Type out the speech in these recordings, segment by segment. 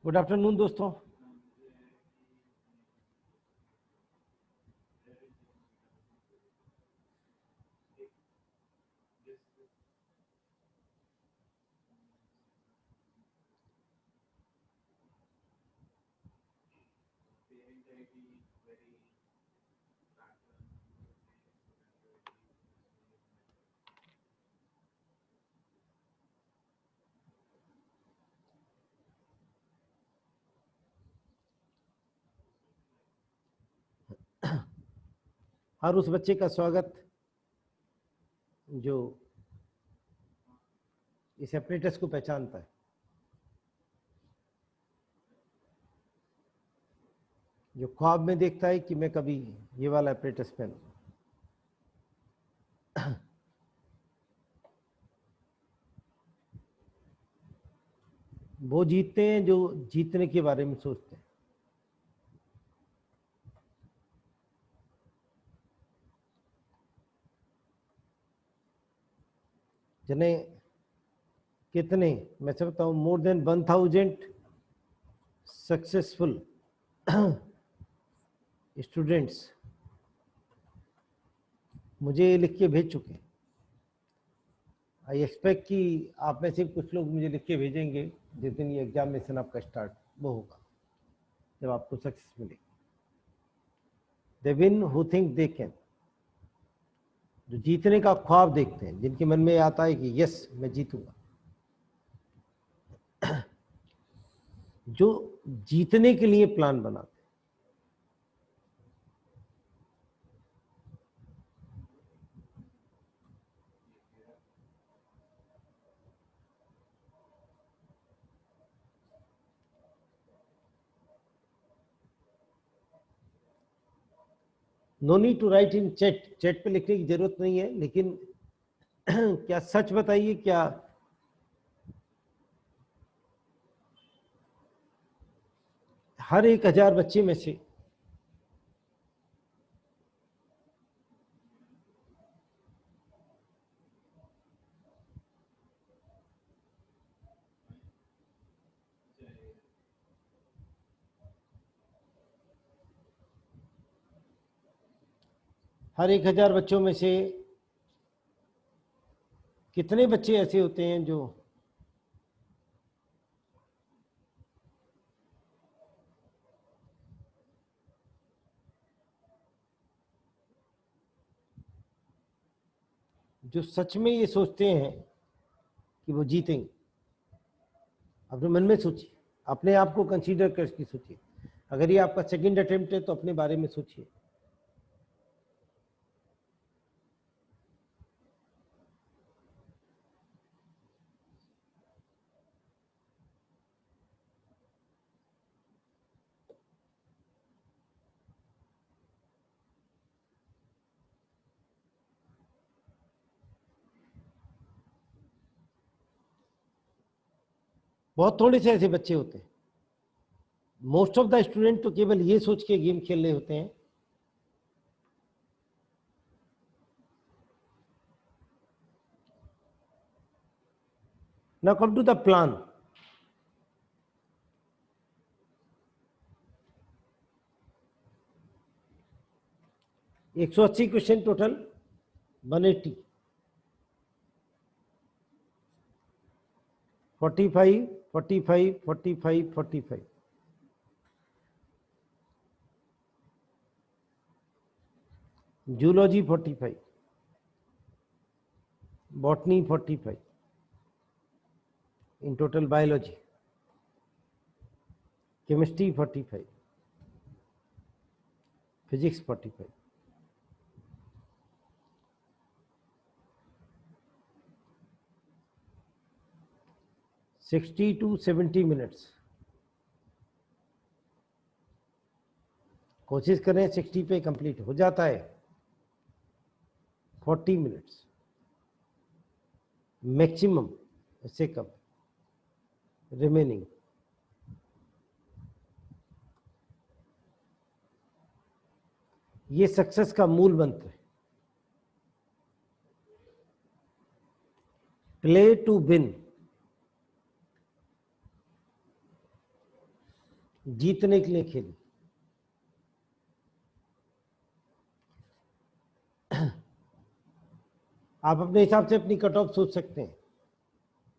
Good afternoon दोस्तों। हर उस बच्चे का स्वागत जो इस एप्रेटस को पहचानता है, जो ख्वाब में देखता है कि मैं कभी ये वाला एप्रेटस पहनूं। वो जीतते हैं जो जीतने के बारे में सोचते हैं। जिन्हें कितने, मैं से बताऊं, मोर देन 1000 सक्सेसफुल स्टूडेंट्स मुझे लिख के भेज चुके हैं। आई एक्सपेक्ट कि आप में से कुछ लोग मुझे लिख के भेजेंगे जिस दिन ये एग्जामिनेशन आपका स्टार्ट वो होगा, जब आपको सक्सेस मिलेगी। They win who think they can, जो जीतने का ख्वाब देखते हैं, जिनके मन में आता है कि यस मैं जीतूंगा, जो जीतने के लिए प्लान बनाते हैं। No need to write in chat, chat पे लिखने की जरूरत नहीं है, लेकिन क्या सच बताइए, क्या हर 1000 बच्चे में से हर 1000 बच्चों में से कितने बच्चे ऐसे होते हैं जो सच में ये सोचते हैं कि वो जीतेंगे? अपने मन में सोचिए, अपने आप को कंसीडर करके सोचिए। अगर ये आपका सेकंड अटेम्प्ट है तो अपने बारे में सोचिए। बहुत थोड़े से ऐसे बच्चे होते हैं। मोस्ट ऑफ द स्टूडेंट तो केवल ये सोच के गेम खेल रहे होते हैं now come to the plan. एक 180 question total, 180, 45, 45, 45, 45, zoology 45, botany 45, in total biology, chemistry 45, physics 45, sixty two 70 minutes. कोशिश करें 60 पे कंप्लीट हो जाता है। 40 मिनट्स मैक्सिमम, इससे कम रिमेनिंग। ये सक्सेस का मूल मंत्र है। प्ले टू विन, जीतने के लिए खेलें। आप अपने हिसाब से अपनी कट ऑफ सोच सकते हैं।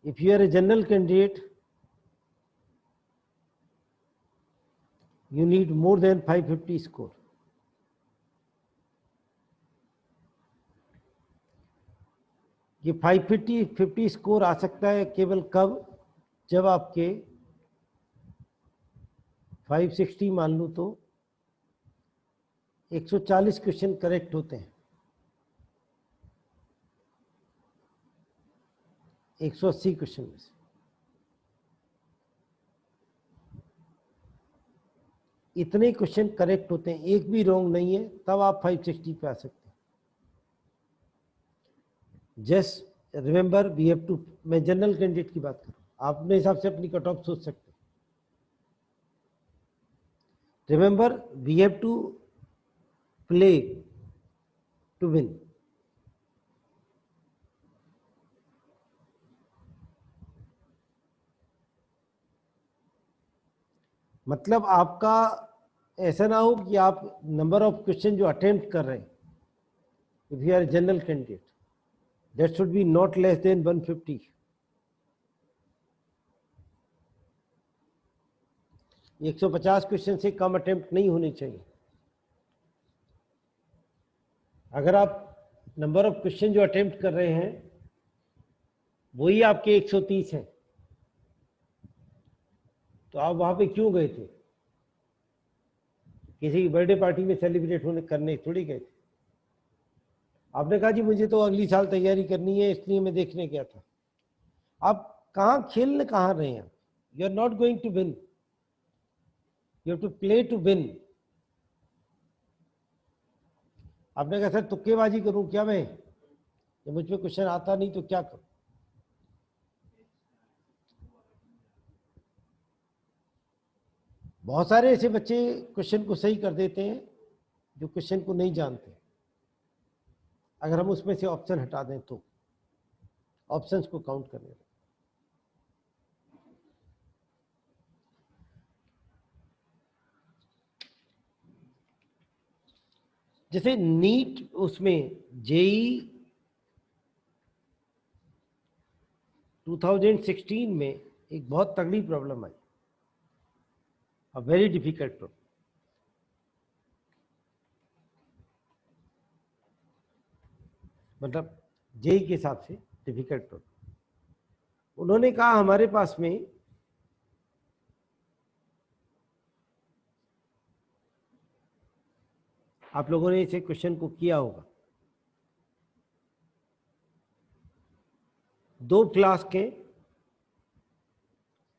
If you are a general candidate, you need more than 550 score. ये 550 स्कोर आ सकता है केवल कब, जब आपके 560 मान लो तो 140 क्वेश्चन करेक्ट होते हैं। 180 क्वेश्चन में से इतने क्वेश्चन करेक्ट होते हैं, एक भी रॉन्ग नहीं है, तब आप 560 पे आ सकते हैं। Just remember we have to, मैं जनरल कैंडिडेट की बात कर रहा हूं, आप अपने हिसाब से अपनी कट ऑफ सोच सकते हैं। Remember we have to play to win. मतलब आपका ऐसा ना हो कि आप नंबर ऑफ क्वेश्चन जो अटेम्प्ट कर रहे हैं, if you are general candidate, that should be not less than 150। ये 150 क्वेश्चन से कम अटेम्प्ट नहीं होने चाहिए। अगर आप नंबर ऑफ क्वेश्चन जो अटेम्प्ट कर रहे हैं वही आपके 130 हैं, तो आप वहां पे क्यों गए थे? किसी की बर्थडे पार्टी में सेलिब्रेट होने करने थोड़ी गए थे। आपने कहा जी मुझे तो अगली साल तैयारी करनी है, इसलिए मैं देखने गया था। आप कहाँ खेलने कहाँ रहे हैं? You are not going to win, you have to play to win. आपने कहा सर तुक्केबाजी करूं क्या मैं, जब मुझ पे क्वेश्चन आता नहीं तो क्या करूं? बहुत सारे ऐसे बच्चे क्वेश्चन को सही कर देते हैं जो क्वेश्चन को नहीं जानते। अगर हम उसमें से ऑप्शन हटा दें तो ऑप्शंस को काउंट करने लगें। जैसे नीट, उसमें जेई 2016 में एक बहुत तगड़ी problem I, a very difficult problem. मतलब जेई के हिसाब से डिफिकल्ट प्रॉब्लम। उन्होंने कहा हमारे पास में आप लोगों ने इसे क्वेश्चन को किया होगा, 2 क्लास के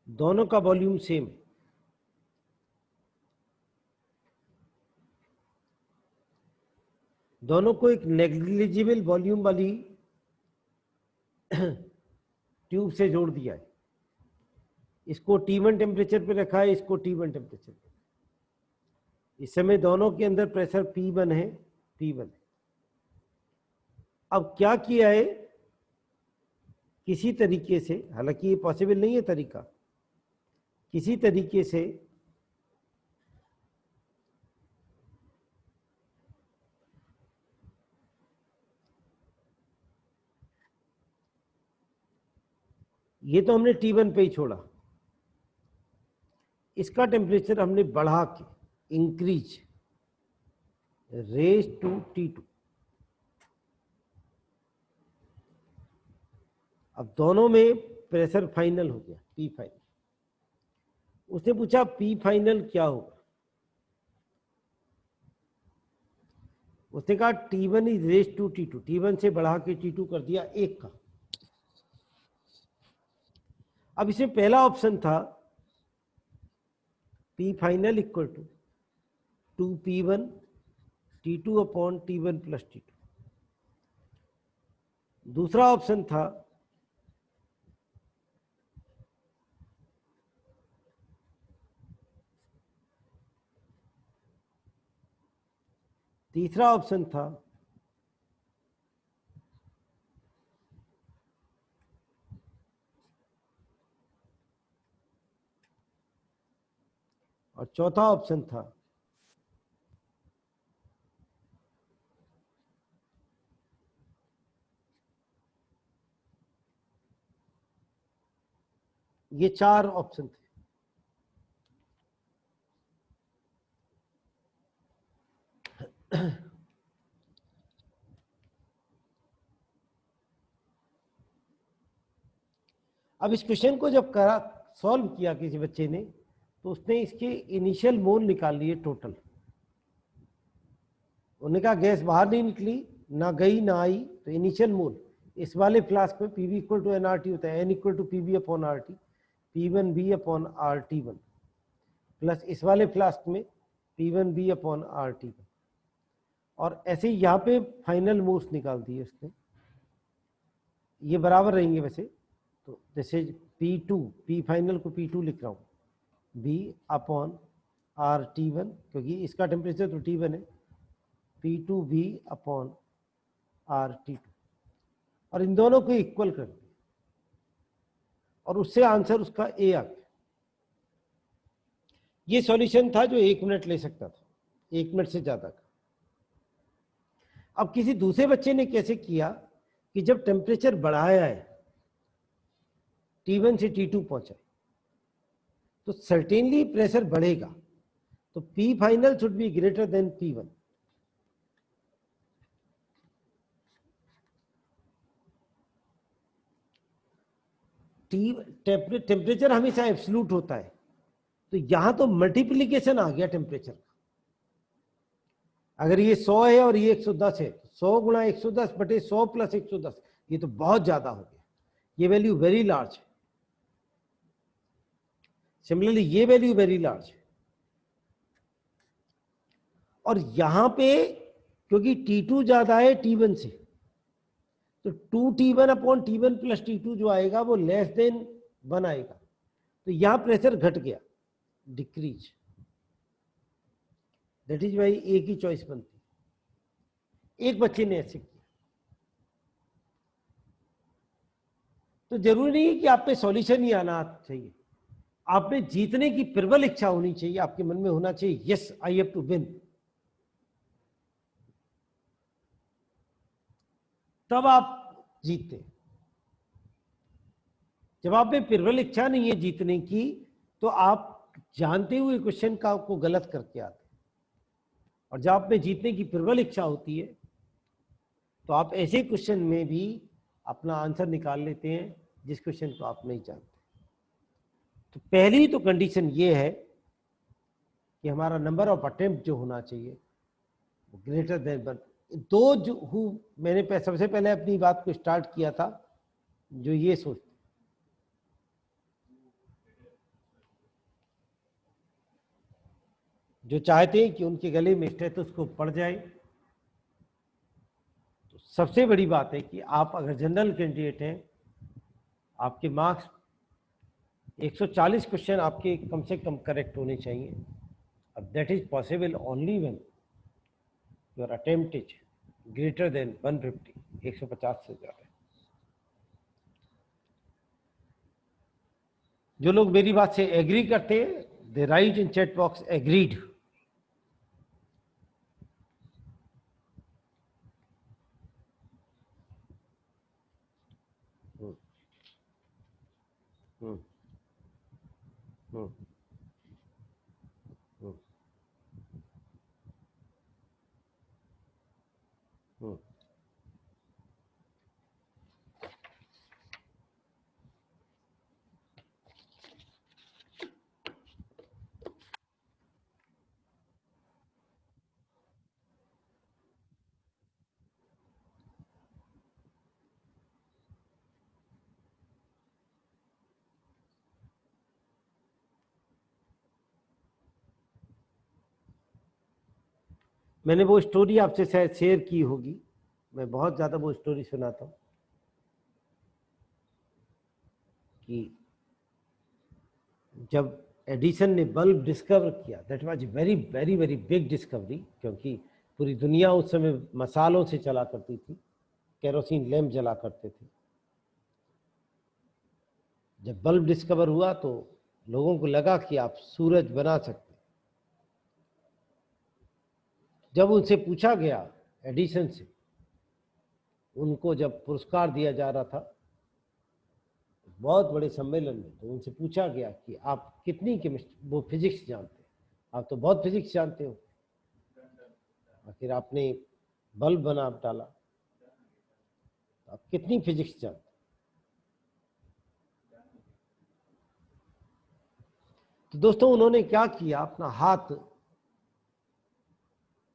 दोनों का वॉल्यूम सेम, दोनों को एक नेग्लिजिबल वॉल्यूम वाली ट्यूब से जोड़ दिया है। इसको T1 टेम्परेचर पे रखा है, इसको T1 टेम्परेचर पे। इस समय दोनों के अंदर प्रेशर P1 है, P1 है। अब क्या किया है, किसी तरीके से, हालांकि ये पॉसिबल नहीं है तरीका, किसी तरीके से ये तो हमने T1 पे ही छोड़ा, इसका टेम्परेचर हमने बढ़ा के इंक्रीज रेज टू T2। अब दोनों में प्रेशर फाइनल हो गया, P फाइनल। उसने पूछा P फाइनल क्या होगा, उसने कहा T1 is raise to T2, T1 से बढ़ा के T2 कर दिया 1 का। अब इसमें पहला ऑप्शन था P final equal to 2P1 T2 upon T1 plus T2। दूसरा ऑप्शन था तीसरा ऑप्शन था और चौथा ऑप्शन था ये 4 ऑप्शन थे। अब इस क्वेश्चन को जब करा सॉल्व किया किसी बच्चे ने, तो उसने इसके इनिशियल मोल निकाल लिए टोटल। उन्होंने कहा गैस बाहर नहीं निकली, ना गई ना आई, तो इनिशियल मोल इस वाले फ्लास्क में पीवी इक्वल टू एनआरटी होता है, n equal to PV upon RT, पी1 बी अपॉन आरटी1, प्लस इस वाले फ्लास्क में पी1 बी अपॉन आरटी1। और ऐसे ही यहाँ पे फाइनल मोल्स निकाल दिए उसने, ये बराबर रहेंगे वैसे। तो जैसे P2, P फाइनल को P2 लिख रहा हूँ, B अपॉन RT1, क्योंकि इसका टेम्परेचर तो T1 है, P2B अपॉन RT2, और इन दोनों को इक्वल कर दिया, और उससे आंसर उसका A आ गया। ये सॉल्यूशन था जो 1 मिनट ले सकता था, 1 मिनट से ज्यादा का। अब किसी दूसरे बच्चे ने कैसे किया कि जब टेम्परेचर बढ़ाया है, T1 से T2 पहुंचा, तो सर्टेनली प्रेशर बढ़ेगा, तो P final should be greater than P1। Temperature हमेशा एब्सोल्यूट होता है, तो यहां तो मल्टीप्लीकेशन आ गया टेम्परेचर का। अगर ये 100 है और ये 110 है, 100 गुणा 110 बटे 100 प्लस 110, ये तो बहुत ज्यादा हो गया, ये वैल्यू वेरी लार्ज है। सिमिलरली ये वैल्यू वेरी लार्ज है। और यहां पे क्योंकि T2 ज्यादा है T1 से, तो 2T1 upon T1 plus T2 जो आएगा वो लेस देन 1 आएगा, तो यहां प्रेशर घट गया, डिक्रीज। दैट इज वाई ए की चॉइस बनती। एक बच्चे ने ऐसे किया। तो जरूरी नहीं है कि आप पे सॉल्यूशन ही आना चाहिए, आप में जीतने की प्रबल इच्छा होनी चाहिए, आपके मन में होना चाहिए yes I have to win, तब आप जीतते। जब आप में प्रबल इच्छा नहीं है जीतने की, तो आप जानते हुए क्वेश्चन का को गलत करके आते। और जब आप में जीतने की प्रबल इच्छा होती है, तो आप ऐसे क्वेश्चन में भी अपना आंसर निकाल लेते हैं जिस क्वेश्चन को आप नहीं जानते। तो पहली तो कंडीशन ये है कि हमारा नंबर ऑफ अटेम्प्ट जो होना चाहिए ग्रेटर देन 1। दो जो मैंने सबसे पहले अपनी बात को स्टार्ट किया था, जो ये सोचते जो चाहते हैं कि उनके गले में स्टेथोस्कोप पड़ जाए। तो सबसे बड़ी बात है कि आप अगर जनरल कैंडिडेट हैं, आपके मार्क्स 140 क्वेश्चन आपके कम से कम करेक्ट होने चाहिए। अब that is possible only when your attempt is greater than 150, 150 से ज्यादा। जो लोग मेरी बात से एग्री करते हैं, they write in chat box agreed. मैंने वो स्टोरी आपसे शायद शेयर की होगी, मैं बहुत ज्यादा वो स्टोरी सुनाता हूँ कि जब एडिसन ने बल्ब डिस्कवर किया, that was very very very big discovery, क्योंकि पूरी दुनिया उस समय मसालों से चला करती थी, केरोसिन लैंप जला करते थे। जब बल्ब डिस्कवर हुआ तो लोगों को लगा कि आप सूरज बना सकते हैं, जब उनसे पूछा गया, एडिसन से, उनको जब पुरस्कार दिया जा रहा था बहुत बड़े सम्मेलन में, तो उनसे पूछा गया कि आप कितनी केमिस्ट्री, वो फिजिक्स जानते हैं, आप तो बहुत फिजिक्स जानते हो, आखिर आपने बल्ब बना डाला, आप कितनी फिजिक्स जानते? तो दोस्तों उन्होंने क्या किया, अपना हाथ,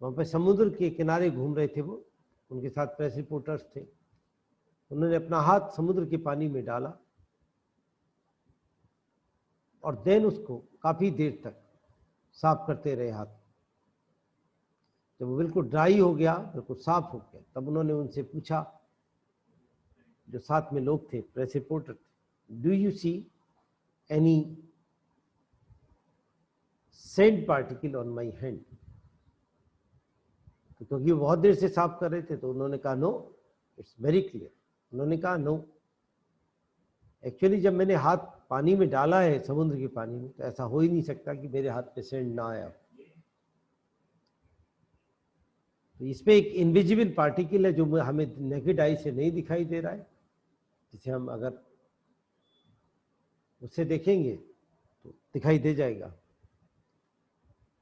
वहां पे समुद्र के किनारे घूम रहे थे वो, उनके साथ प्रेस रिपोर्टर्स थे, उन्होंने अपना हाथ समुद्र के पानी में डाला और देन उसको काफी देर तक साफ करते रहे हाथ। जब वो बिल्कुल ड्राई हो गया, बिल्कुल साफ हो गया, तब उन्होंने उनसे पूछा, जो साथ में लोग थे, प्रेस रिपोर्टर थे, do you see any cent particle on my hand? क्योंकि वो बहुत देर से साफ कर रहे थे, तो उन्होंने कहा नो, इट्स वेरी क्लियर। उन्होंने कहा नो, एक्चुअली जब मैंने हाथ पानी में डाला है, समुद्र के पानी में, तो ऐसा हो ही नहीं सकता कि मेरे हाथ पे सेंड ना आया। तो इसमें एक इनविजिबल पार्टिकल है जो हमें नेकेड आई से नहीं दिखाई दे रहा है, जिसे हम अगर उससे देखेंगे तो दिखाई दे जाएगा।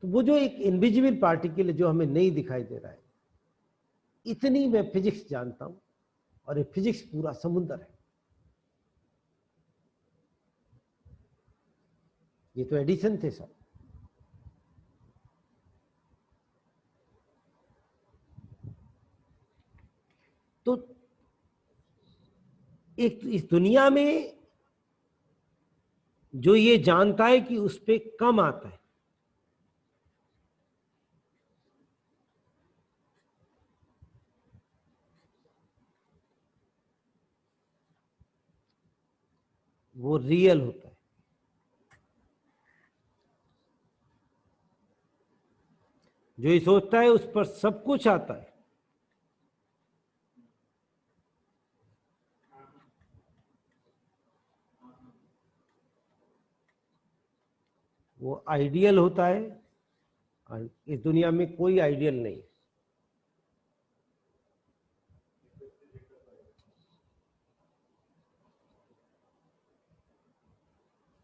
तो वो जो एक इनविजिबल पार्टिकल है जो हमें नहीं दिखाई दे रहा है, इतनी मैं फिजिक्स जानता हूं, और ये फिजिक्स पूरा समुद्र है। ये तो एडिसन थे साहब। तो एक इस दुनिया में जो ये जानता है कि उस पे कम आता है, वो रियल होता है। जो ये सोचता है उस पर सब कुछ आता है, वो आइडियल होता है। और इस दुनिया में कोई आइडियल नहीं।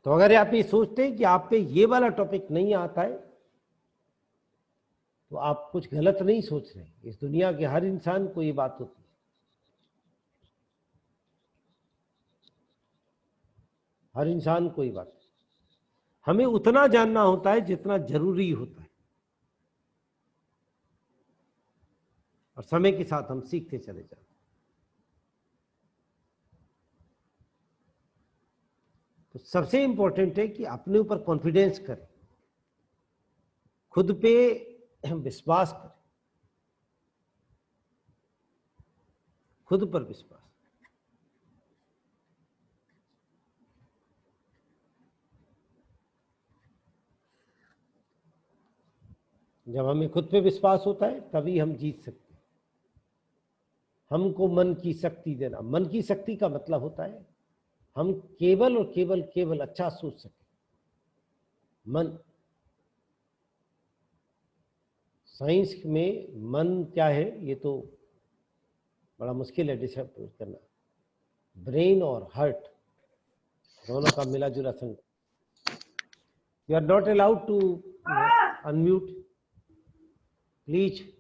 तो अगर आप ये सोचते हैं कि आप पे ये वाला टॉपिक नहीं आता है, तो आप कुछ गलत नहीं सोच रहे। इस दुनिया के हर इंसान को ये बात होती है, हर इंसान को ये बात। हमें उतना जानना होता है जितना जरूरी होता है, और समय के साथ हम सीखते चले जाते हैं। तो सबसे इंपॉर्टेंट है कि अपने ऊपर कॉन्फिडेंस करें, खुद पे विश्वास करें, खुद पर विश्वास। जब हमें खुद पे विश्वास होता है तभी हम जीत सकते हैं। हमको मन की शक्ति देना, मन की शक्ति का मतलब होता है हम केवल और केवल केवल अच्छा सोच सकें। मन, साइंस में मन क्या है ये तो बड़ा मुश्किल है डिसाइड करना। ब्रेन और हार्ट दोनों का मिला जुला संग। You are not allowed to unmute please.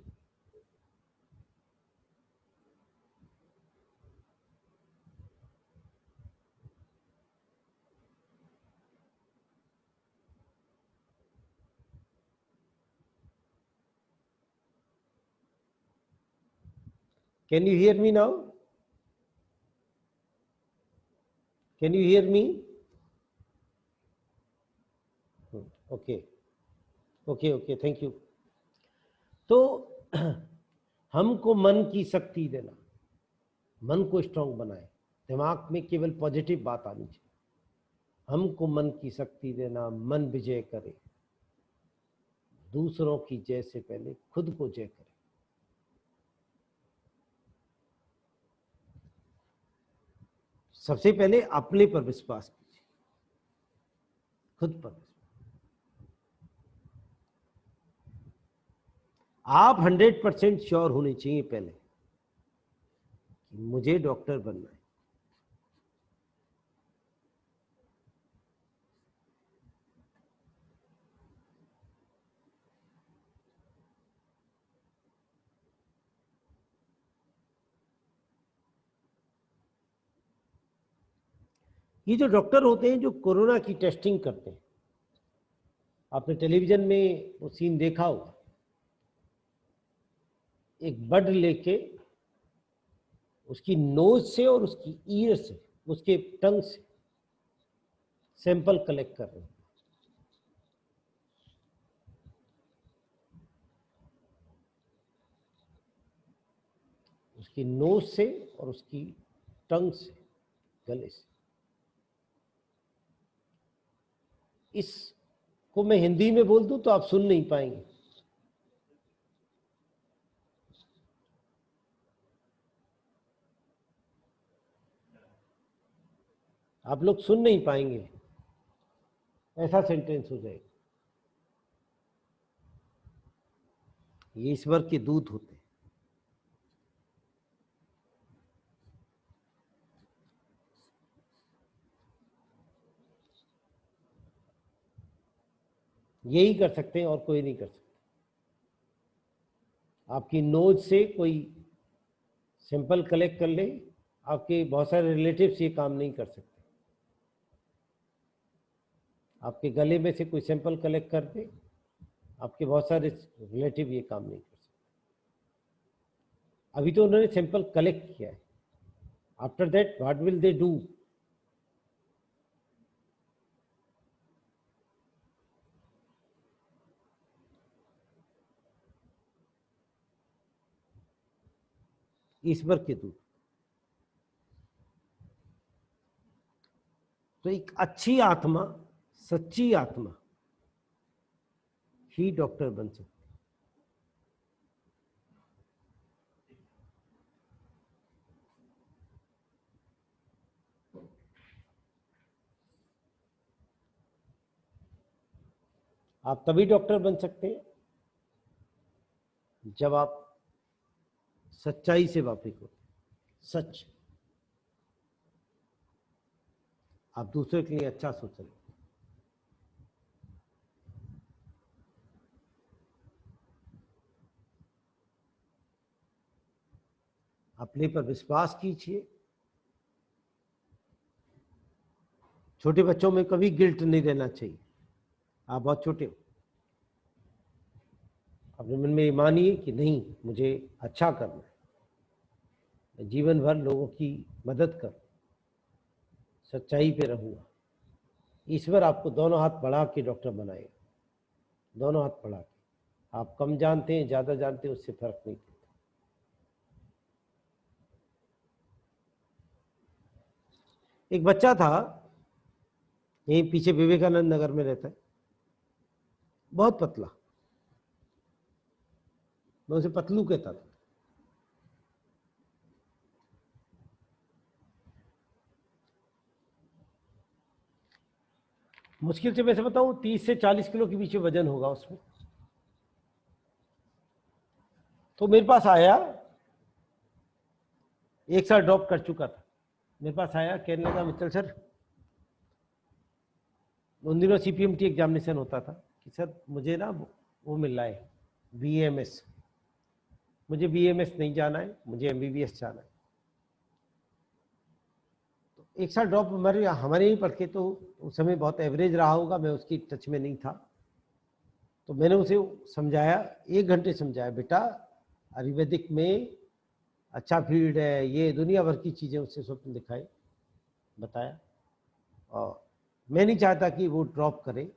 Can you hear me now? Can you hear me? Okay, okay, okay, thank you. तो हमको मन की शक्ति देना, मन को स्ट्रांग बनाए, दिमाग में केवल पॉजिटिव बात आनी चाहिए। हमको मन की शक्ति देना, मन विजय करे, दूसरों की जय से पहले खुद को जय करे। सबसे पहले अपने पर विश्वास कीजिए, खुद पर। आप 100% श्योर होने चाहिए पहले कि मुझे डॉक्टर बनना है। ये जो डॉक्टर होते हैं जो कोरोना की टेस्टिंग करते हैं, आपने टेलीविजन में वो सीन देखा होगा, एक बड लेके उसकी नोज से और उसकी ईयर से, उसके टंग से सैंपल कलेक्ट कर रहे हैं। उसकी नोज से और उसकी टंग से, गले से। इसको मैं हिंदी में बोल दूं तो आप सुन नहीं पाएंगे। आप लोग सुन नहीं पाएंगे, ऐसा सेंटेंस हो जाएगा। ये ईश्वर के दूत होते हैं। यही कर सकते हैं और कोई नहीं कर सकता। आपकी नोज से कोई सैंपल कलेक्ट कर ले, आपके बहुत सारे रिलेटिव्स ये काम नहीं कर सकते। आपके गले में से कोई सैंपल कलेक्ट कर दे, आपके बहुत सारे रिलेटिव ये काम नहीं कर सकते। अभी तो उन्होंने सैंपल कलेक्ट किया है। After that what will they do? ईश्वर के दूत। तो एक अच्छी आत्मा, सच्ची आत्मा ही डॉक्टर बन सकती। आप तभी डॉक्टर बन सकते हैं जब आप सच्चाई से वाकिफ हो। सच, आप दूसरे के लिए अच्छा सोचें। अपने पर विश्वास कीजिए। छोटे बच्चों में कभी गिल्ट नहीं रहना चाहिए। आप बहुत छोटे हो, अपने मन में ये मानिए कि नहीं, मुझे अच्छा करना है, मैं जीवन भर लोगों की मदद कर, सच्चाई पे रहूंगा। ईश्वर आपको दोनों हाथ बढ़ा के डॉक्टर बनाएगा, दोनों हाथ बढ़ा के। आप कम जानते हैं, ज्यादा जानते हैं, उससे फर्क नहीं पड़ता। एक बच्चा था, यहीं पीछे विवेकानंद नगर में रहता है, बहुत पतला, मैं उसे पतलू कहता था। मुश्किल से वैसे बताऊं 30 से 40 किलो के बीच में वजन होगा उसमें। तो मेरे पास आया, एक साल ड्रॉप कर चुका था, मेरे पास आया, कहने लगा मित्तल सर, उन दिनों सीपीएमटी एग्जामिनेशन होता था, कि सर मुझे ना वो मिल रहा है बीएमएस, मुझे बीएमएस नहीं जाना है, मुझे एमबीबीएस जाना है। तो एक साल ड्रॉप हमारे ही पढ़ के, तो उस समय बहुत एवरेज रहा होगा, मैं उसकी टच में नहीं था। तो मैंने उसे समझाया, 1 घंटे समझाया, बेटा आयुर्वेदिक में अच्छा फील्ड है, ये दुनिया भर की चीज़ें उससे स्वप्न दिखाए, बताया। और मैं नहीं चाहता कि वो ड्रॉप करे।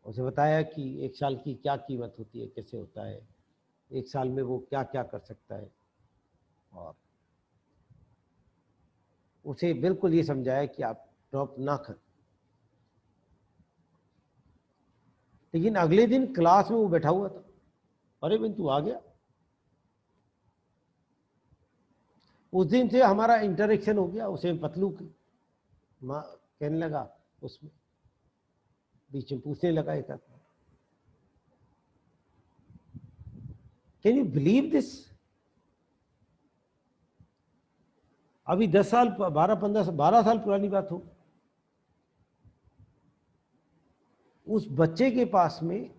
उसे बताया कि 1 साल की क्या कीमत होती है, कैसे होता है, 1 साल में वो क्या क्या कर सकता है। और उसे बिल्कुल ये समझाया कि आप ड्रॉप ना करें। लेकिन अगले दिन क्लास में वो बैठा हुआ था, अरे बिन तू आ गया। उस दिन से हमारा इंटरेक्शन हो गया। उसे पतलू की माँ कहने लगा, उसमें बीच में पूछने लगा एक आदमी, कैन यू बिलीव दिस? अभी 10 साल 12 साल पुरानी बात हो, उस बच्चे के पास में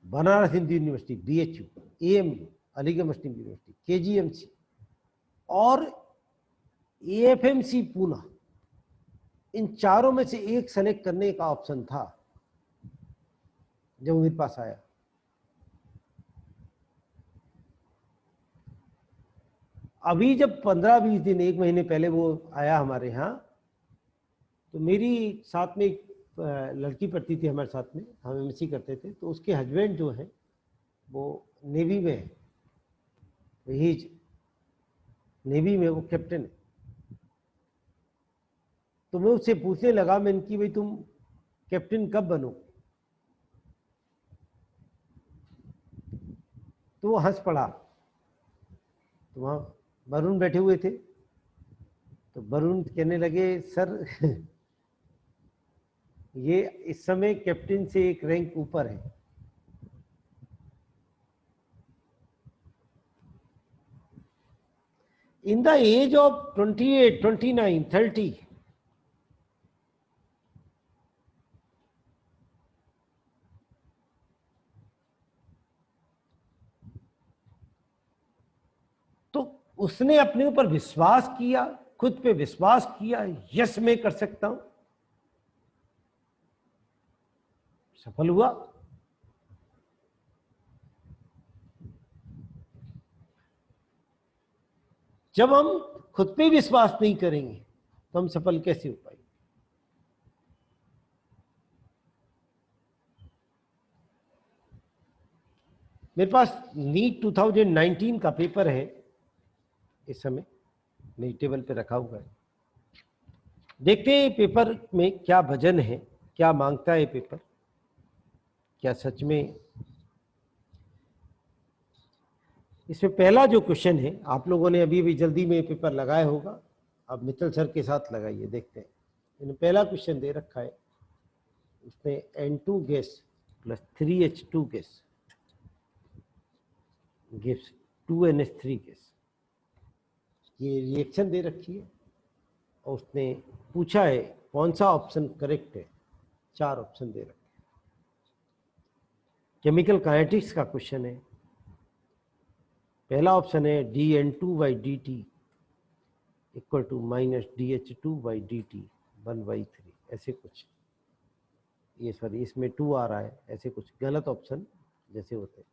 Banaras Hindu university, BHU, AMU, Aligarh Muslim university, KGMC और AFMC पूना, इन चारों में से एक सेलेक्ट करने का ऑप्शन था जब मेरे पास आया। अभी जब 15-20 दिन, 1 महीने पहले वो आया हमारे यहाँ, तो मेरी साथ में एक लड़की पढ़ती थी हमारे साथ में, हम MSc करते थे, तो उसके हस्बैंड जो है वो नेवी में है, ही नेवी में वो कैप्टन है। तो मैं उससे पूछने लगा, मैंने कि भाई तुम कैप्टन कब बनो? तो वो हंस पड़ा। तो वहाँ वरुण बैठे हुए थे, तो वरुण कहने लगे, सर ये इस समय कैप्टन से एक रैंक ऊपर है। इन द एज ऑफ 28, 29, 30, तो उसने अपने ऊपर विश्वास किया, खुद पे विश्वास किया, यस मैं कर सकता हूं, सफल हुआ। जब हम खुद पे विश्वास नहीं करेंगे तो हम सफल कैसे हो पाएंगे? मेरे पास नीट 2019 का पेपर है इस समय, मेरी टेबल पे रखा हुआ है। देखते हैं पेपर में क्या वजन है, क्या मांगता है पेपर, क्या सच में। इसमें पहला जो क्वेश्चन है, आप लोगों ने अभी भी जल्दी में पेपर लगाया होगा, अब मित्तल सर के साथ लगाइए, देखते हैं। इन्हें पहला क्वेश्चन दे रखा है, उसने N2 gas plus 3H2 gas gives 2NH3 gas, ये रिएक्शन दे रखी है, और उसने पूछा है कौन सा ऑप्शन करेक्ट है। 4 ऑप्शन दे रखे। केमिकल काइनेटिक्स का क्वेश्चन है। पहला ऑप्शन है dN2/dt equal to minus DH2/dt 1/3, ऐसे कुछ, ये सॉरी इसमें 2 आ रहा है, ऐसे कुछ गलत ऑप्शन जैसे होते हैं।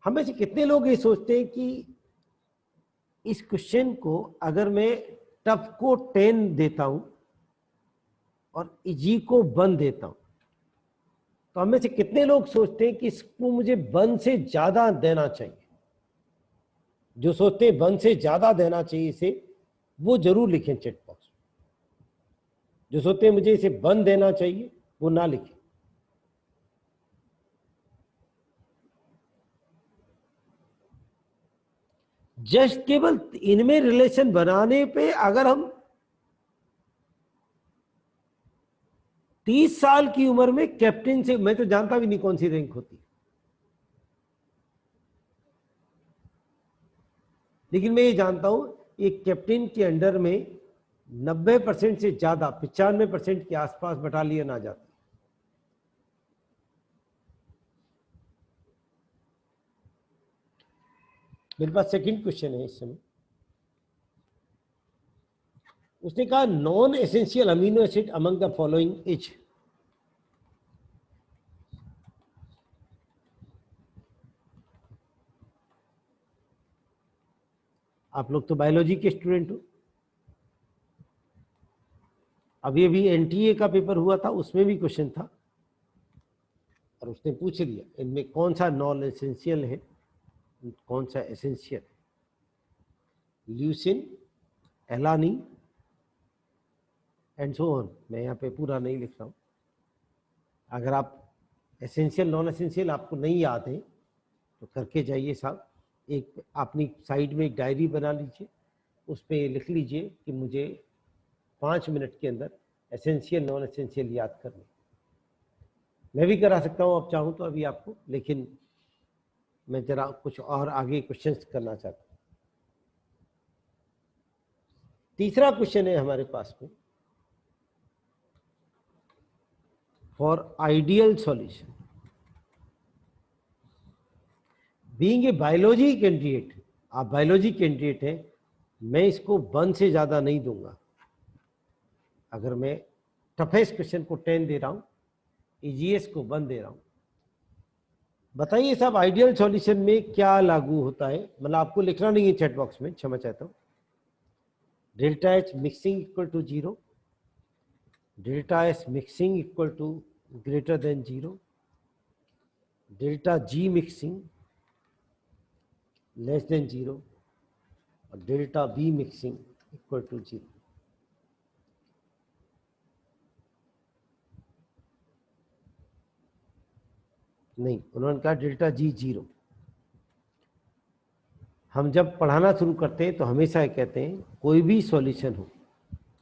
हमें से कितने लोग ये सोचते हैं कि इस क्वेश्चन को अगर मैं टफ को 10 देता हूं और इजी को 1 देता हूं, तो हमें से कितने लोग सोचते हैं कि इसको मुझे 1 से ज्यादा देना चाहिए? जो सोचते हैं 1 से ज्यादा देना चाहिए इसे, वो जरूर लिखें चैट बॉक्स में। जो सोचते हैं मुझे इसे 1 देना चाहिए, वो ना लिखें। जस्ट केवल इनमें रिलेशन बनाने पे अगर हम 30 साल की उम्र में कैप्टन से, मैं तो जानता भी नहीं कौन सी रैंक होती, लेकिन मैं ये जानता हूं एक कैप्टन के अंडर में 90% से ज्यादा, 95% के आसपास बटालियन आ जाती। मेरे पास सेकंड क्वेश्चन है इस समय। उसने कहा non essential amino acid among the following is. आप लोग तो बायोलॉजी के स्टूडेंट हो, अभी अभी NTA का पेपर हुआ था, उसमें भी क्वेश्चन था, और उसने पूछ लिया इनमें कौन सा नॉन एसेंशियल है, कौन सा एसेंशियल है। Leucine, alanine and so on. मैं यहाँ पे पूरा नहीं लिख रहा हूँ। अगर आप एसेंशियल नॉन एसेंशियल आपको नहीं याद है तो करके जाइए साहब, एक अपनी साइड में एक डायरी बना लीजिए, उस पर लिख लीजिए कि मुझे 5 मिनट के अंदर एसेंशियल नॉन एसेंशियल याद करने। मैं भी करा सकता हूँ आप चाहूँ तो अभी आपको, लेकिन मैं जरा कुछ और आगे क्वेश्चंस करना चाहता हूँ। तीसरा क्वेश्चन है हमारे पास में, for ideal solution being a biology candidate, आप बायोलॉजी कैंडिडेट हैं, मैं इसको 1 से ज्यादा नहीं दूंगा। अगर मैं टफेस्ट क्वेश्चन को 10 दे रहा हूं, ईजीएस को 1 दे रहा हूं, बताइए साहब आइडियल सॉल्यूशन में क्या लागू होता है। मतलब आपको लिखना नहीं है चैट बॉक्स में, क्षमा चाहता हूं। Delta H mixing equal to 0, delta S mixing equal to greater than 0, delta G mixing less than 0 और delta B mixing equal to 0। नहीं, उन्होंने कहा डेल्टा जी 0। हम जब पढ़ाना शुरू करते हैं तो हमेशा ये कहते हैं कोई भी सॉल्यूशन हो,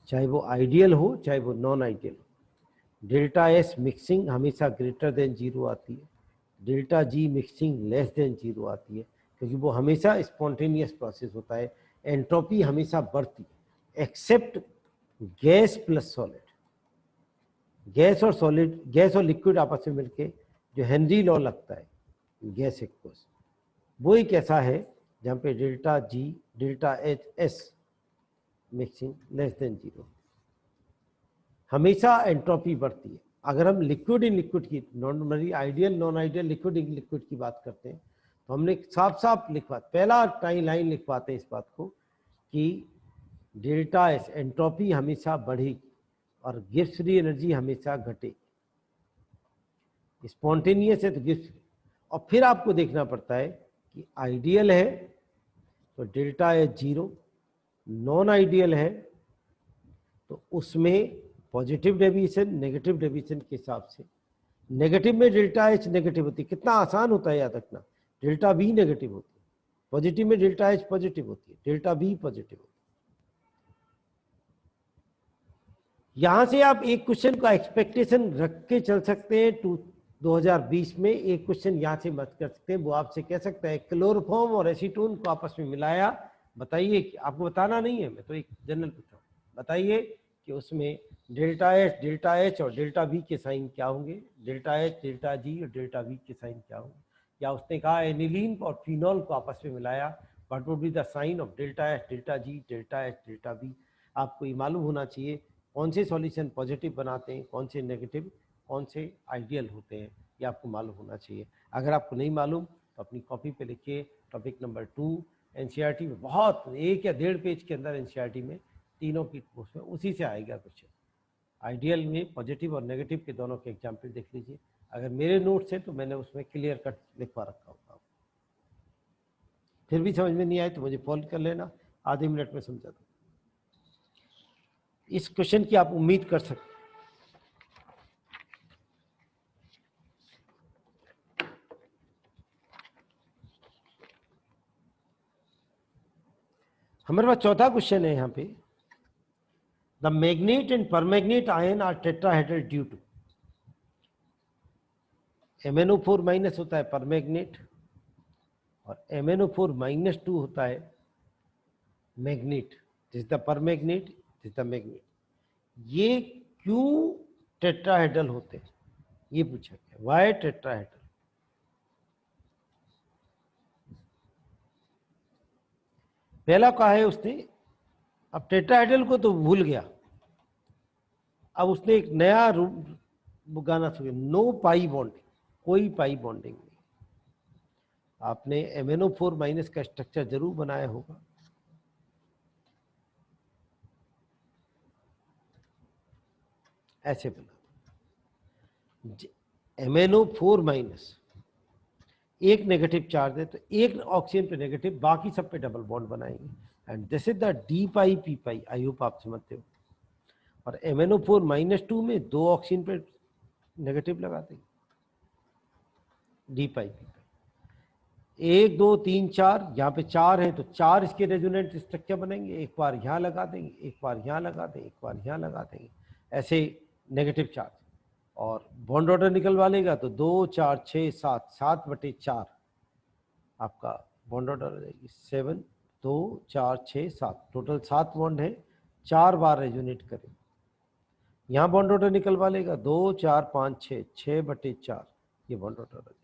चाहे वो आइडियल हो चाहे वो नॉन आइडियल हो, डेल्टा एस मिक्सिंग हमेशा ग्रेटर देन 0 आती है, delta G mixing less than 0 आती है, क्योंकि वो हमेशा स्पॉन्टेनियस प्रोसेस होता है, एंट्रोपी हमेशा बढ़ती है, except gas plus solid. Gas और सॉलिड, गैस और लिक्विड आपस में मिलके जो हेनरी लॉ लगता है गैस इक्वल्स, वो एक ऐसा है जहाँ पे delta G delta H S mixing less than 0 हमेशा एंट्रोपी बढ़ती है। अगर हम लिक्विड इन लिक्विड की, normally ideal non ideal liquid in liquid की बात करते हैं तो हमने साफ साफ लिखवा, पहला टाइम लाइन लिखवाते हैं इस बात को कि डेल्टा एस एंट्रोपी हमेशा बढ़ेगी और गिब्स फ्री एनर्जी हमेशा घटेगी। स्पॉन्टेनियस है तो गिब्स, और फिर आपको देखना पड़ता है कि आइडियल है तो डेल्टा एच 0, नॉन आइडियल है तो उसमें पॉजिटिव डेविएशन नेगेटिव डेविएशन के हिसाब से, नेगेटिव में डेल्टा एच नेगेटिव होती है, कितना आसान होता है याद रखना, डेल्टा बी नेगेटिव होती है, पॉजिटिव में डेल्टा एच पॉजिटिव होती है, डेल्टा बी पॉजिटिव होती है। यहां से आप एक क्वेश्चन का एक्सपेक्टेशन रख के चल सकते हैं 2020 में, एक क्वेश्चन यहां से मत कर सकते हैं, वो आपसे कह सकता है क्लोरोफॉर्म और एसीटोन को आपस में मिलाया, बताइए कि आपको बताना नहीं है, मैं तो एक जनरल पूछ रहा हूँ, बताइए कि उसमें डेल्टा एच और डेल्टा बी के साइन क्या होंगे, डेल्टा एच डेल्टा जी और डेल्टा बी के साइन क्या होंगे। या उसने कहा एनिलीन और फिनॉल को आपस में मिलाया, what would be the sign of delta H delta G delta H delta B. आपको ये मालूम होना चाहिए कौन से सॉल्यूशन पॉजिटिव बनाते हैं, कौन से नेगेटिव, कौन से आइडियल होते हैं, ये आपको मालूम होना चाहिए। अगर आपको नहीं मालूम तो अपनी कॉपी पे लिखिए टॉपिक नंबर 2 एनसीईआरटी में, बहुत 1 या 1.5 पेज के अंदर एनसीईआरटी में तीनों की उसमें उसी से आएगा क्वेश्चन। आइडियल में पॉजिटिव और नेगेटिव के दोनों के एग्जाम्पल देख लीजिए। अगर मेरे नोट्स हैं तो मैंने उसमें क्लियर कट लिखवा रखा होगा। फिर भी समझ में नहीं आए तो मुझे कॉल कर लेना, आधे मिनट में समझा दूँ। इस क्वेश्चन की आप उम्मीद कर सकते हैं। हमारे पास चौथा क्वेश्चन है यहाँ पे, the manganate and permanganate ion are tetrahedral due to, MnO4 minus होता है परमैग्नेट और MnO4 माइनस 2 होता है manganate, this the permanganate this the manganate. ये क्यों टेट्राहेड्रल होते हैं ये पूछा गया, वाई टेट्राहेड्रल। पहला कहा है उसने, अब टेट्राहेड्रल को तो भूल गया, अब उसने एक नया गाना शुरू किया, नो पाई बॉन्डिंग, कोई पाई बॉन्डिंग नहीं। आपने MnO4 माइनस का स्ट्रक्चर जरूर बनाया होगा, ऐसे बना MnO4 माइनस, एक नेगेटिव चार्ज है तो एक ऑक्सीजन पे नेगेटिव, बाकी सब पे डबल बॉन्ड बनाएंगे, and this is the D pi P pi. I hope आप समझते हो। और MnO4 माइनस 2 में 2 ऑक्सीजन पे नेगेटिव लगा देंगे, डी पाई पी पाई। 1 2 3 4, यहाँ पे 4 है तो 4 इसके रेजोनेंट स्ट्रक्चर बनेंगे, एक बार यहाँ लगा देंगे, एक बार यहाँ लगा देंगे, एक बार यहाँ लगा देंगे, ऐसे नेगेटिव चार्ज। और बॉन्ड ऑर्डर निकलवा लेगा तो 2 4 6 7 7/4 आपका बॉन्ड ऑर्डर हो जाएगी। 7 2 4 6 7 टोटल 7 बॉन्ड है, 4 बार रेजोनेट करें। यहाँ बॉन्ड ऑर्डर निकलवा लेगा 2 4 5 6 6/4 ये बॉन्ड ऑर्डर हो जाएगा।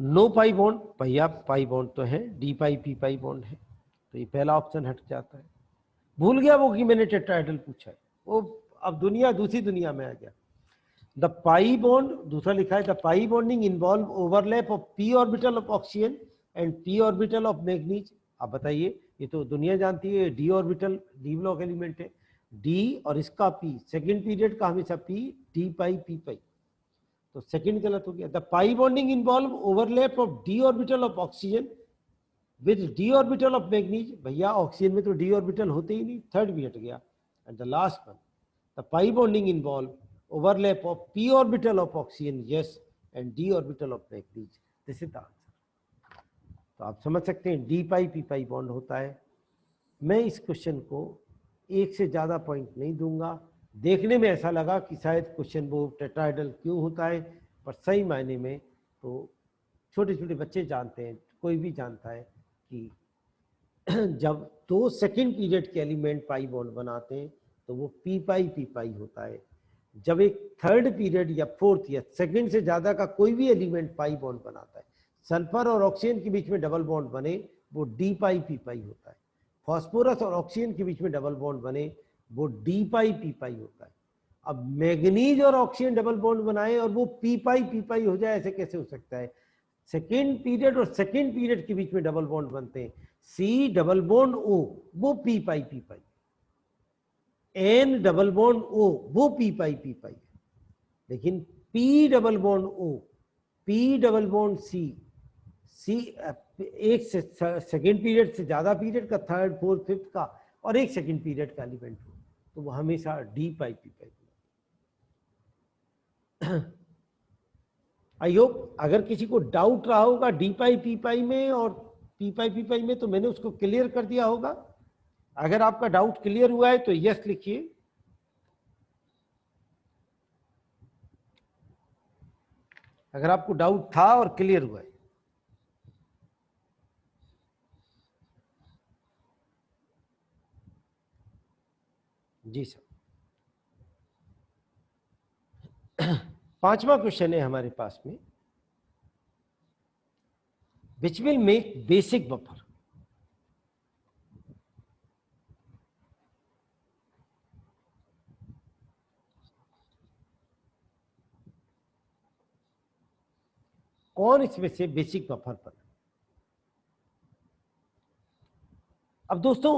नो पाई बॉन्ड, भैया पाई बॉन्ड तो है, डी पाई पी पाई बॉन्ड है, तो ये पहला ऑप्शन हट जाता है। भूल गया वो कि मैंने टेट्राहेड्रल पूछा है, वो अब दुनिया दूसरी दुनिया में आ गया। द पाई बॉन्ड दूसरा लिखा है, the pi bonding involve overlap of P orbital of oxygen and P orbital of manganese. आप बताइए, ये तो दुनिया जानती है, D orbital D block element है, डी और इसका पी, सेकेंड पीरियड का हमेशा पी, डी पाई पी पाई, तो सेकेंड गलत हो गया। The pi bonding involve overlap of D orbital of oxygen with D orbital of manganese, भैया ऑक्सीजन में तो डी ऑर्बिटल होते ही नहीं, थर्ड भी हट गया। And the last one, the pi bonding involve overlap of p orbital of oxygen, yes, and d orbital of manganese, this is the answer। तो आप समझ सकते हैं डी पाई पी पाई बॉन्ड होता है। मैं इस क्वेश्चन को एक से ज्यादा पॉइंट नहीं दूंगा, देखने में ऐसा लगा कि शायद क्वेश्चन वो टेट्राहेड्रल क्यों होता है, पर सही मायने में तो छोटे छोटे बच्चे जानते हैं, कोई भी जानता है कि जब 2 सेकेंड पीरियड के एलिमेंट पाई बॉन्ड बनाते हैं तो वो पी पाई होता है। जब एक थर्ड पीरियड या फोर्थ या सेकंड से ज्यादा का कोई भी एलिमेंट पाई बॉन्ड बनाता है, सल्फर और ऑक्सीजन के बीच में डबल बॉन्ड बने, वो डी पाई पी पाई होता है। फास्फोरस और ऑक्सीजन के बीच में डबल बॉन्ड बने, वो डी पाई पी पाई होता है। अब मैग्नीज और ऑक्सीजन डबल बॉन्ड बनाए और वो पी पाई हो जाए, ऐसे कैसे हो सकता है? सेकेंड पीरियड और सेकेंड पीरियड के बीच में डबल बॉन्ड बनते हैं, सी डबल बॉन्ड ओ वो P pi, N double bond O वो पी पाई, लेकिन P double bond O, P double bond C, C एक से सेकेंड पीरियड से ज्यादा पीरियड का, थर्ड फोर्थ फिफ्थ का, और एक सेकेंड पीरियड का एलिमेंट हो, तो वो हमेशा D pi P pi. I hope अगर किसी को डाउट रहा होगा डी पाई पी पाई में और पी पाई में, तो मैंने उसको क्लियर कर दिया होगा। अगर आपका डाउट क्लियर हुआ है तो यस लिखिए। अगर आपको डाउट था और क्लियर हुआ है, जी सर। 5वां क्वेश्चन है हमारे पास में, which will make basic buffer. कौन इसमें से बेसिक बफर पर? अब दोस्तों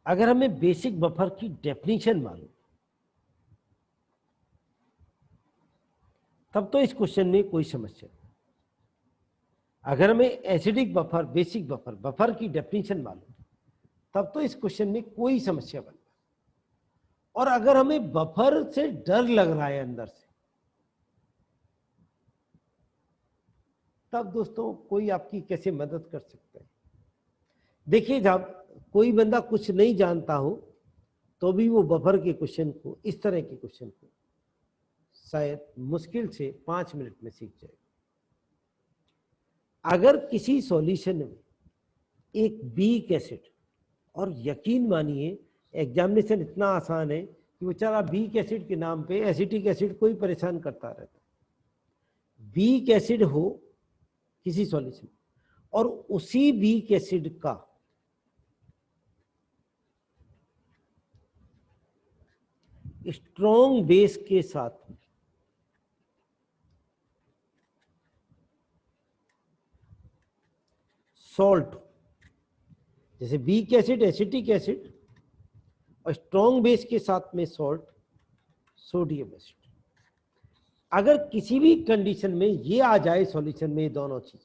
अगर हमें बेसिक बफर की डेफिनेशन मालूम, तब तो इस क्वेश्चन में कोई समस्या नहीं। अगर हमें acidic buffer, basic buffer, buffer की डेफिनेशन मालूम, तब तो इस क्वेश्चन में कोई समस्या बन। और अगर हमें बफर से डर लग रहा है अंदर से, तब दोस्तों कोई आपकी कैसे मदद कर सकता है? देखिए, जब कोई बंदा कुछ नहीं जानता हो तो भी वो बफर के क्वेश्चन को, इस तरह के क्वेश्चन को शायद मुश्किल से 5 मिनट में सीख जाए। अगर किसी सॉल्यूशन में एक बीक एसिड, और यकीन मानिए एग्जामिनेशन इतना आसान है कि बेचारा बीक एसिड के नाम पे एसिटिक एसिड को ही परेशान करता रहता है। बीक एसिड हो किसी सॉल्यूशन, और उसी बीक एसिड का स्ट्रॉन्ग बेस के साथ सॉल्ट, जैसे बीक एसिड, एसिटिक एसिड, और स्ट्रॉन्ग बेस के साथ में सॉल्ट, सोडियम एसिड। अगर किसी भी कंडीशन में ये आ जाए सॉल्यूशन में, दोनों चीज,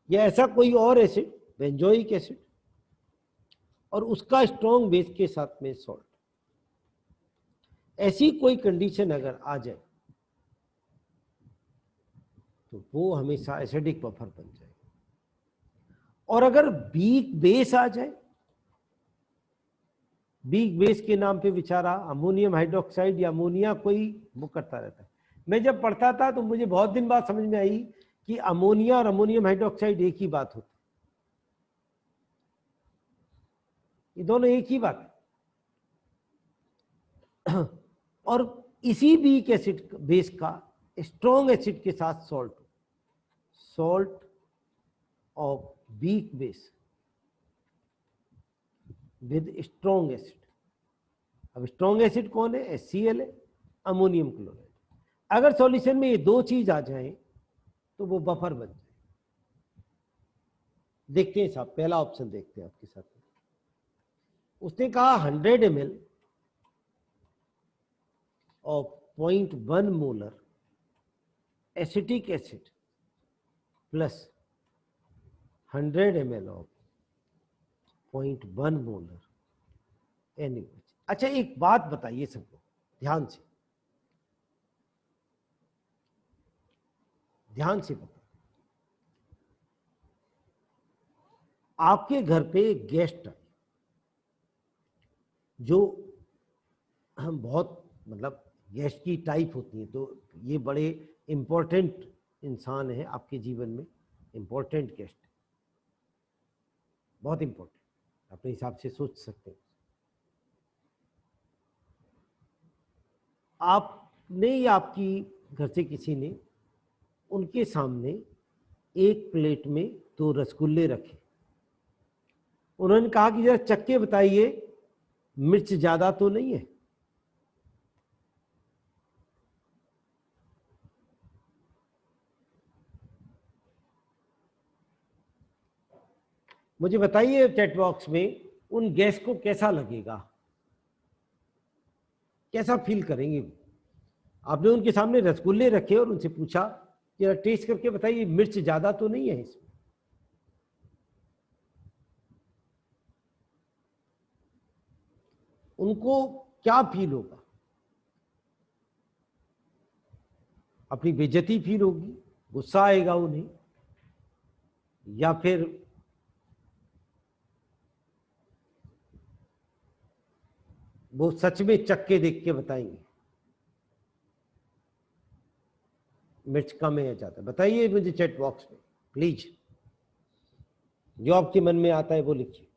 या ऐसा कोई और एसिड, बेंजोइक एसिड, और उसका स्ट्रॉन्ग बेस के साथ में सॉल्ट, ऐसी कोई कंडीशन अगर आ जाए तो वो हमेशा एसिडिक बफर बन जाए। और अगर बीक बेस आ जाए वीक बेस के नाम पे बेचारा अमोनियम हाइड्रोक्साइड या अमोनिया कोई वो करता रहता है। मैं जब पढ़ता था तो मुझे बहुत दिन बाद समझ में आई कि अमोनिया और अमोनियम हाइड्रोक्साइड एक ही बात होती, ये दोनों एक ही बात है। और इसी वीक एसिड बेस का स्ट्रॉन्ग एसिड के साथ salt of weak base with strong acid. अब स्ट्रॉन्ग एसिड कौन है? HCl है, अमोनियम क्लोराइड। अगर सॉल्यूशन में ये दो चीज आ जाए तो वो बफर बन जाए। देखते हैं साहब, पहला ऑप्शन देखते हैं आपके साथ। उसने कहा 100 ml of 0.1 molar acetic acid plus 100 ml of 0.1 molar NaOH। अच्छा एक बात बताइए सबको ध्यान से बताइए, आपके घर पे एक गेस्ट आए जो हम बहुत मतलब गेस्ट की टाइप होती है, तो ये बड़े इंपॉर्टेंट इंसान है आपके जीवन में, इंपॉर्टेंट गेस्ट, बहुत इंपॉर्टेंट, अपने हिसाब से सोच सकते हैं। आपने या आपकी घर से किसी ने उनके सामने एक प्लेट में 2 रसगुल्ले रखे। उन्होंने कहा कि जरा चक्के बताइए मिर्च ज्यादा तो नहीं है। मुझे बताइए चैट बॉक्स में उन गेस्ट को कैसा लगेगा, कैसा फील करेंगे। आपने उनके सामने रसगुल्ले रखे और उनसे पूछा जरा टेस्ट करके बताइए मिर्च ज्यादा तो नहीं है इसमें। उनको क्या फील होगा? अपनी बेइज्जती फील होगी, गुस्सा आएगा उन्हें, या फिर वो सच में चक्के देख के बताएंगे मिर्च कम है या ज्यादा? बताइए मुझे चैट बॉक्स में प्लीज, जो आपके मन में आता है वो लिखिए।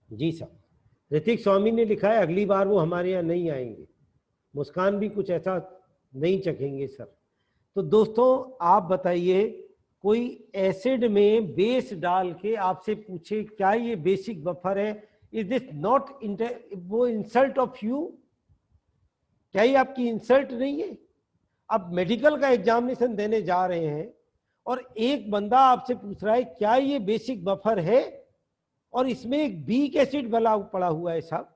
जी साहब, ऋतिक स्वामी ने लिखा है अगली बार वो हमारे यहाँ नहीं आएंगे। मुस्कान भी कुछ ऐसा नहीं चखेंगे सर। तो दोस्तों आप बताइए, कोई एसिड में बेस डाल के आपसे पूछे क्या ये बेसिक बफर है, इज दिस नॉट वो इंसल्ट ऑफ यू? क्या ये आपकी इंसल्ट नहीं है? आप मेडिकल का एग्जामिनेशन देने जा रहे हैं और एक बंदा आपसे पूछ रहा है क्या ये बेसिक बफर है, और इसमें एक वीक एसिड भला पड़ा हुआ है साहब।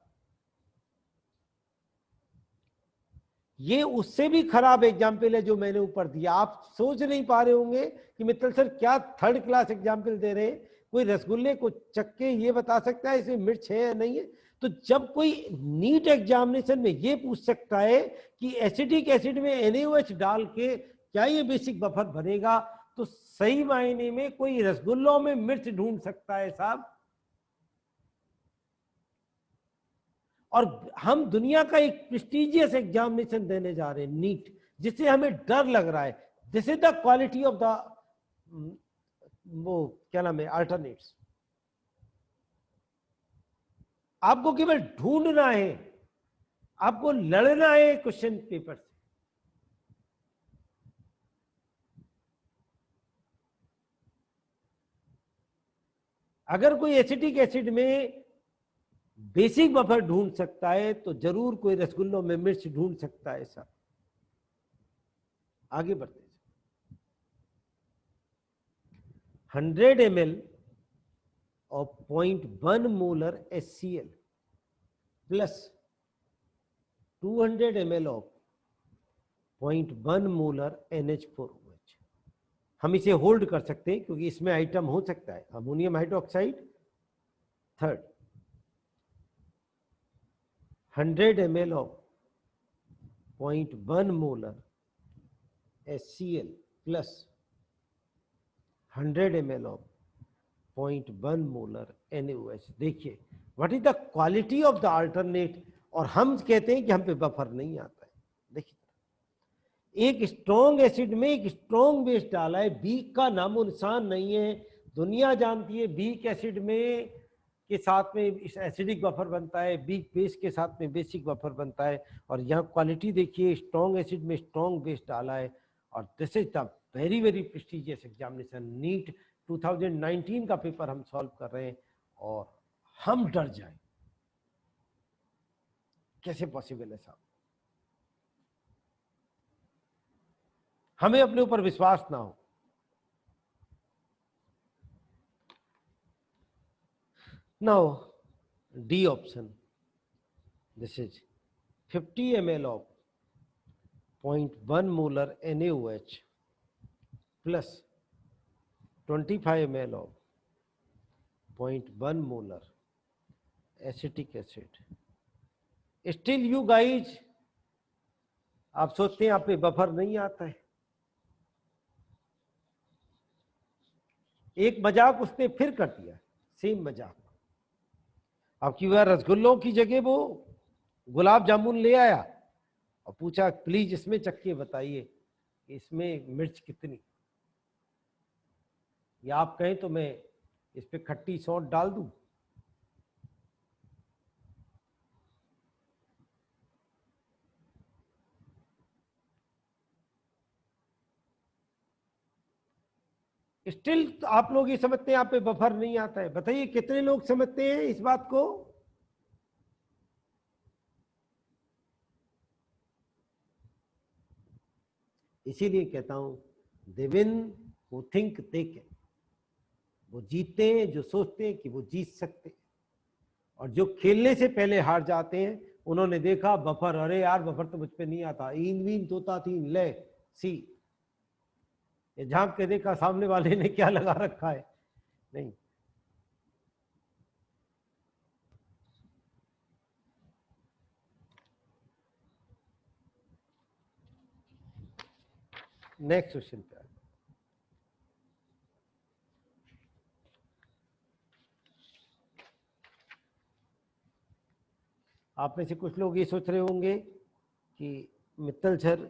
ये उससे भी खराब एग्जाम्पल है जो मैंने ऊपर दिया। आप सोच नहीं पा रहे होंगे कि मित्तल सर क्या थर्ड क्लास एग्जाम्पल दे रहे हैं। कोई रसगुल्ले को चक्के ये बता सकता है इसमें मिर्च है या नहीं है? तो जब कोई नीट एग्जामिनेशन में ये पूछ सकता है कि एसिडिक एसिड में NaOH डाल के क्या ये बेसिक बफर बनेगा, तो सही मायने में कोई रसगुल्लों में मिर्च ढूंढ सकता है साहब। और हम दुनिया का एक प्रेस्टिजियस एग्जामिनेशन देने जा रहे हैं नीट, जिससे हमें डर लग रहा है। This is the quality of the वो क्या नाम है अल्टरनेट्स। आपको केवल ढूंढना है, आपको लड़ना है क्वेश्चन पेपर से। अगर कोई एसिटिक एसिड में बेसिक बफर ढूंढ सकता है तो जरूर कोई रसगुल्लों में मिर्च ढूंढ सकता है सर। आगे बढ़ते हैं। 100 ml of 0.1 molar HCl plus 200 ml of 0.1 molar NH4OH। हम इसे होल्ड कर सकते हैं क्योंकि इसमें आइटम हो सकता है ammonium hydroxide. Third 100 ml of 0.1 molar HCl plus 100 ml of 0.1 molar NaOH। देखिए what is the quality of the alternate, और हम कहते हैं कि हम पे बफर नहीं आता है। देखिए एक स्ट्रॉन्ग एसिड में एक स्ट्रॉन्ग बेस डाला है, वीक का नामो निशान नहीं है। दुनिया जानती है वीक एसिड में के साथ में एसिडिक बफर बनता है, वीक बेस के साथ में बेसिक बफर बनता है। और यहाँ क्वालिटी देखिए, स्ट्रॉन्ग एसिड में स्ट्रॉन्ग बेस डाला है। और this is the very very prestigious examination, NEET 2019 का पेपर हम सॉल्व कर रहे हैं और हम डर जाए, कैसे पॉसिबल है साहब? हमें अपने ऊपर विश्वास ना हो। Now D option, this is 50 ml of 0.1 molar NaOH plus 25 ml of 0.1 molar acetic acid. Still you guys, आप सोचते हैं आप पे बफर नहीं आता है। एक मजाक उसने फिर कर दिया, सेम मजाक। आपकी बार रसगुल्लों की जगह वो गुलाब जामुन ले आया और पूछा प्लीज इसमें चक्के बताइए इसमें मिर्च कितनी, या आप कहें तो मैं इस पे खट्टी सौंठ डाल दूं। स्टिल आप लोग ये समझते हैं आप पे बफर नहीं आता है। बताइए कितने लोग समझते हैं इस बात को? इसीलिए कहता हूं they win who think they can. वो जीतते हैं जो सोचते हैं कि वो जीत सकते हैं, और जो खेलने से पहले हार जाते हैं उन्होंने देखा बफर, अरे यार बफर तो मुझ पे नहीं आता, ईन वीन तोता तीन ले सी, ये झांक के देखा सामने वाले ने क्या लगा रखा है। नहीं, नेक्स्ट क्वेश्चन पे आप में से कुछ लोग ये सोच रहे होंगे कि मित्तल सर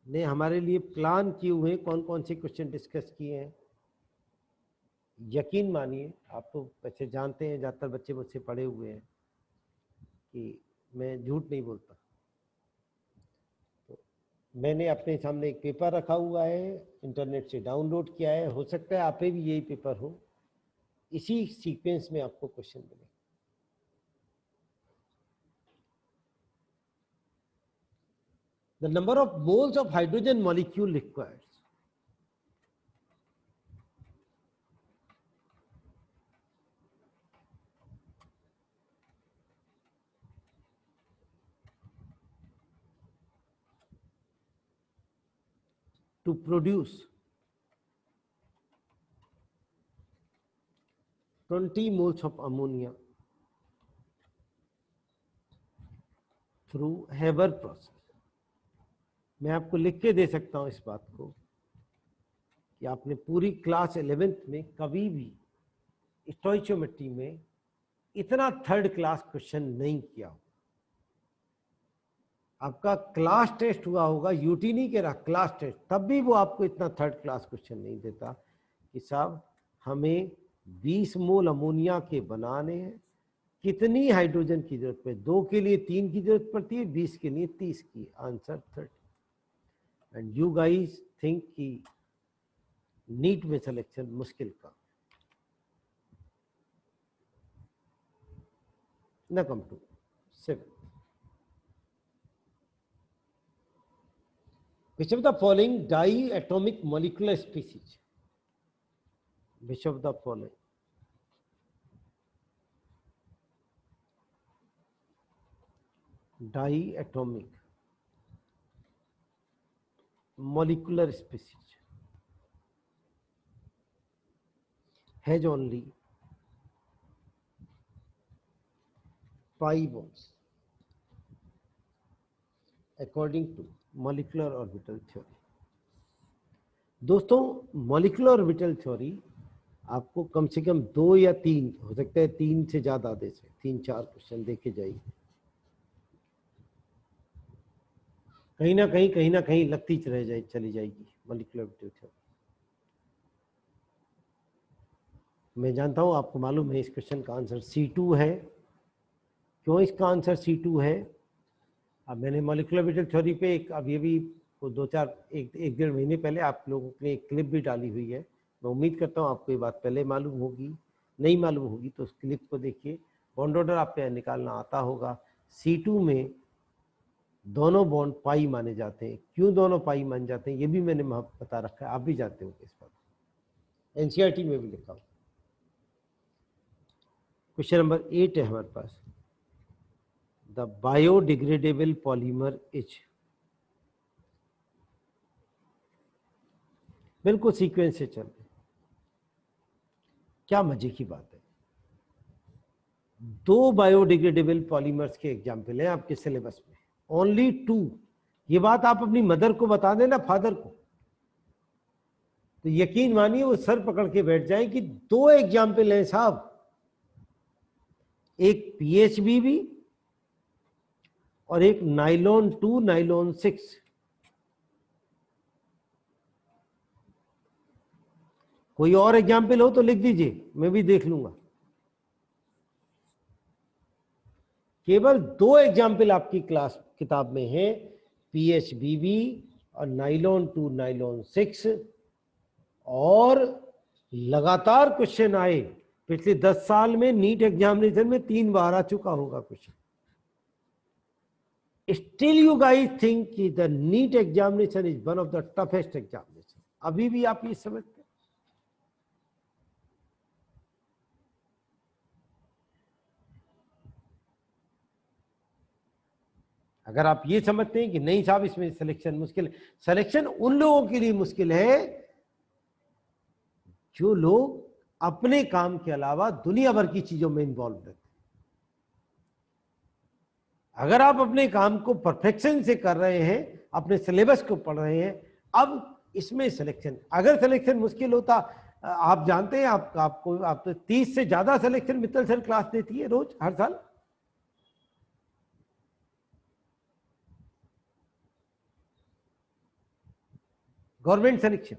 ने हमारे लिए प्लान किए हुए कौन कौन से क्वेश्चन डिस्कस किए हैं। यकीन मानिए, आप तो वैसे जानते हैं, ज़्यादातर बच्चे मुझसे पढ़े हुए हैं कि मैं झूठ नहीं बोलता। तो मैंने अपने सामने एक पेपर रखा हुआ है, इंटरनेट से डाउनलोड किया है, हो सकता है आप पे भी यही पेपर हो, इसी सीक्वेंस में आपको क्वेश्चन मिले। The number of moles of hydrogen molecule required to produce 20 moles of ammonia through Haber process। मैं आपको लिख के दे सकता हूं इस बात को कि आपने पूरी क्लास 11th में कभी भी स्टोइचियोमेट्री में इतना थर्ड क्लास क्वेश्चन नहीं किया हो। आपका क्लास टेस्ट हुआ होगा, यूटी नहीं कह रहा, क्लास टेस्ट, तब भी वो आपको इतना थर्ड क्लास क्वेश्चन नहीं देता कि साहब हमें 20 मोल अमोनिया के बनाने हैं, कितनी हाइड्रोजन की जरूरत है? 2 के लिए 3 की जरूरत पड़ती है, 20 के लिए 30 की। Answer 30। And you guys think कि नीट में सिलेक्शन मुश्किल का। Now come to 7. Which of the following diatomic molecular species? Which of the following diatomic molecular species has only pi bonds according to molecular orbital theory? दोस्तों molecular orbital theory आपको कम से कम 2 या 3, हो सकता है 3 से ज्यादा दे से 3-4 क्वेश्चन देखे जाइए। कहीं ना कहीं लगती चली जाएगी मॉलिक्यूलर थ्योरी। मैं जानता हूं आपको मालूम है इस क्वेश्चन का आंसर C2 है। क्यों इसका आंसर C2 है? अब मैंने मॉलिक्यूलर थ्योरी पे अब ये भी 1-1.5 महीने पहले आप लोगों के लिए एक क्लिप भी डाली हुई है। मैं उम्मीद करता हूँ आपको ये बात पहले मालूम होगी, नहीं मालूम होगी तो उस क्लिप को देखिए। बॉन्ड ऑर्डर आपको निकालना आता होगा। C2 में दोनों बॉन्ड पाई माने जाते हैं। क्यों दोनों पाई माने जाते हैं ये भी मैंने बता रखा है, आप भी जानते हो इस पर, एनसीईआरटी में भी लिखा हुआ। क्वेश्चन नंबर 8 है हमारे पास। द बायोडिग्रेडेबल पॉलीमर इज, बिल्कुल सीक्वेंस से चल रहे। क्या मजे की बात है, 2 बायोडिग्रेडेबल पॉलीमर्स के एग्जाम्पल हैं आपके सिलेबस में, ओनली 2। ये बात आप अपनी मदर को बता देना, फादर को, तो यकीन मानिए वो सर पकड़ के बैठ जाए कि 2 एग्जाम्पल हैं साहब, एक PHBB और एक नाइलॉन 2 नाइलॉन 6। कोई और एग्जाम्पल हो तो लिख दीजिए, मैं भी देख लूंगा। केवल 2 एग्जाम्पल आपकी क्लास किताब में है, PHBB और नाइलॉन 2 नाइलॉन 6। और लगातार क्वेश्चन आए पिछले 10 साल में, नीट एग्जामिनेशन में 3 बार आ चुका होगा question. Still you guys think कि the NEET examination is one of the toughest examination? अभी भी आप ये समझते? अगर आप ये समझते हैं कि नहीं साहब इसमें सिलेक्शन मुश्किल है, सिलेक्शन उन लोगों के लिए मुश्किल है जो लोग अपने काम के अलावा दुनिया भर की चीजों में इन्वॉल्व रहते हैं। अगर आप अपने काम को परफेक्शन से कर रहे हैं, अपने सिलेबस को पढ़ रहे हैं, अब इसमें सिलेक्शन, अगर सिलेक्शन मुश्किल होता, आप जानते हैं आप तो 30 से ज्यादा सिलेक्शन मित्तल सर क्लास देती है रोज, हर साल। Government selection.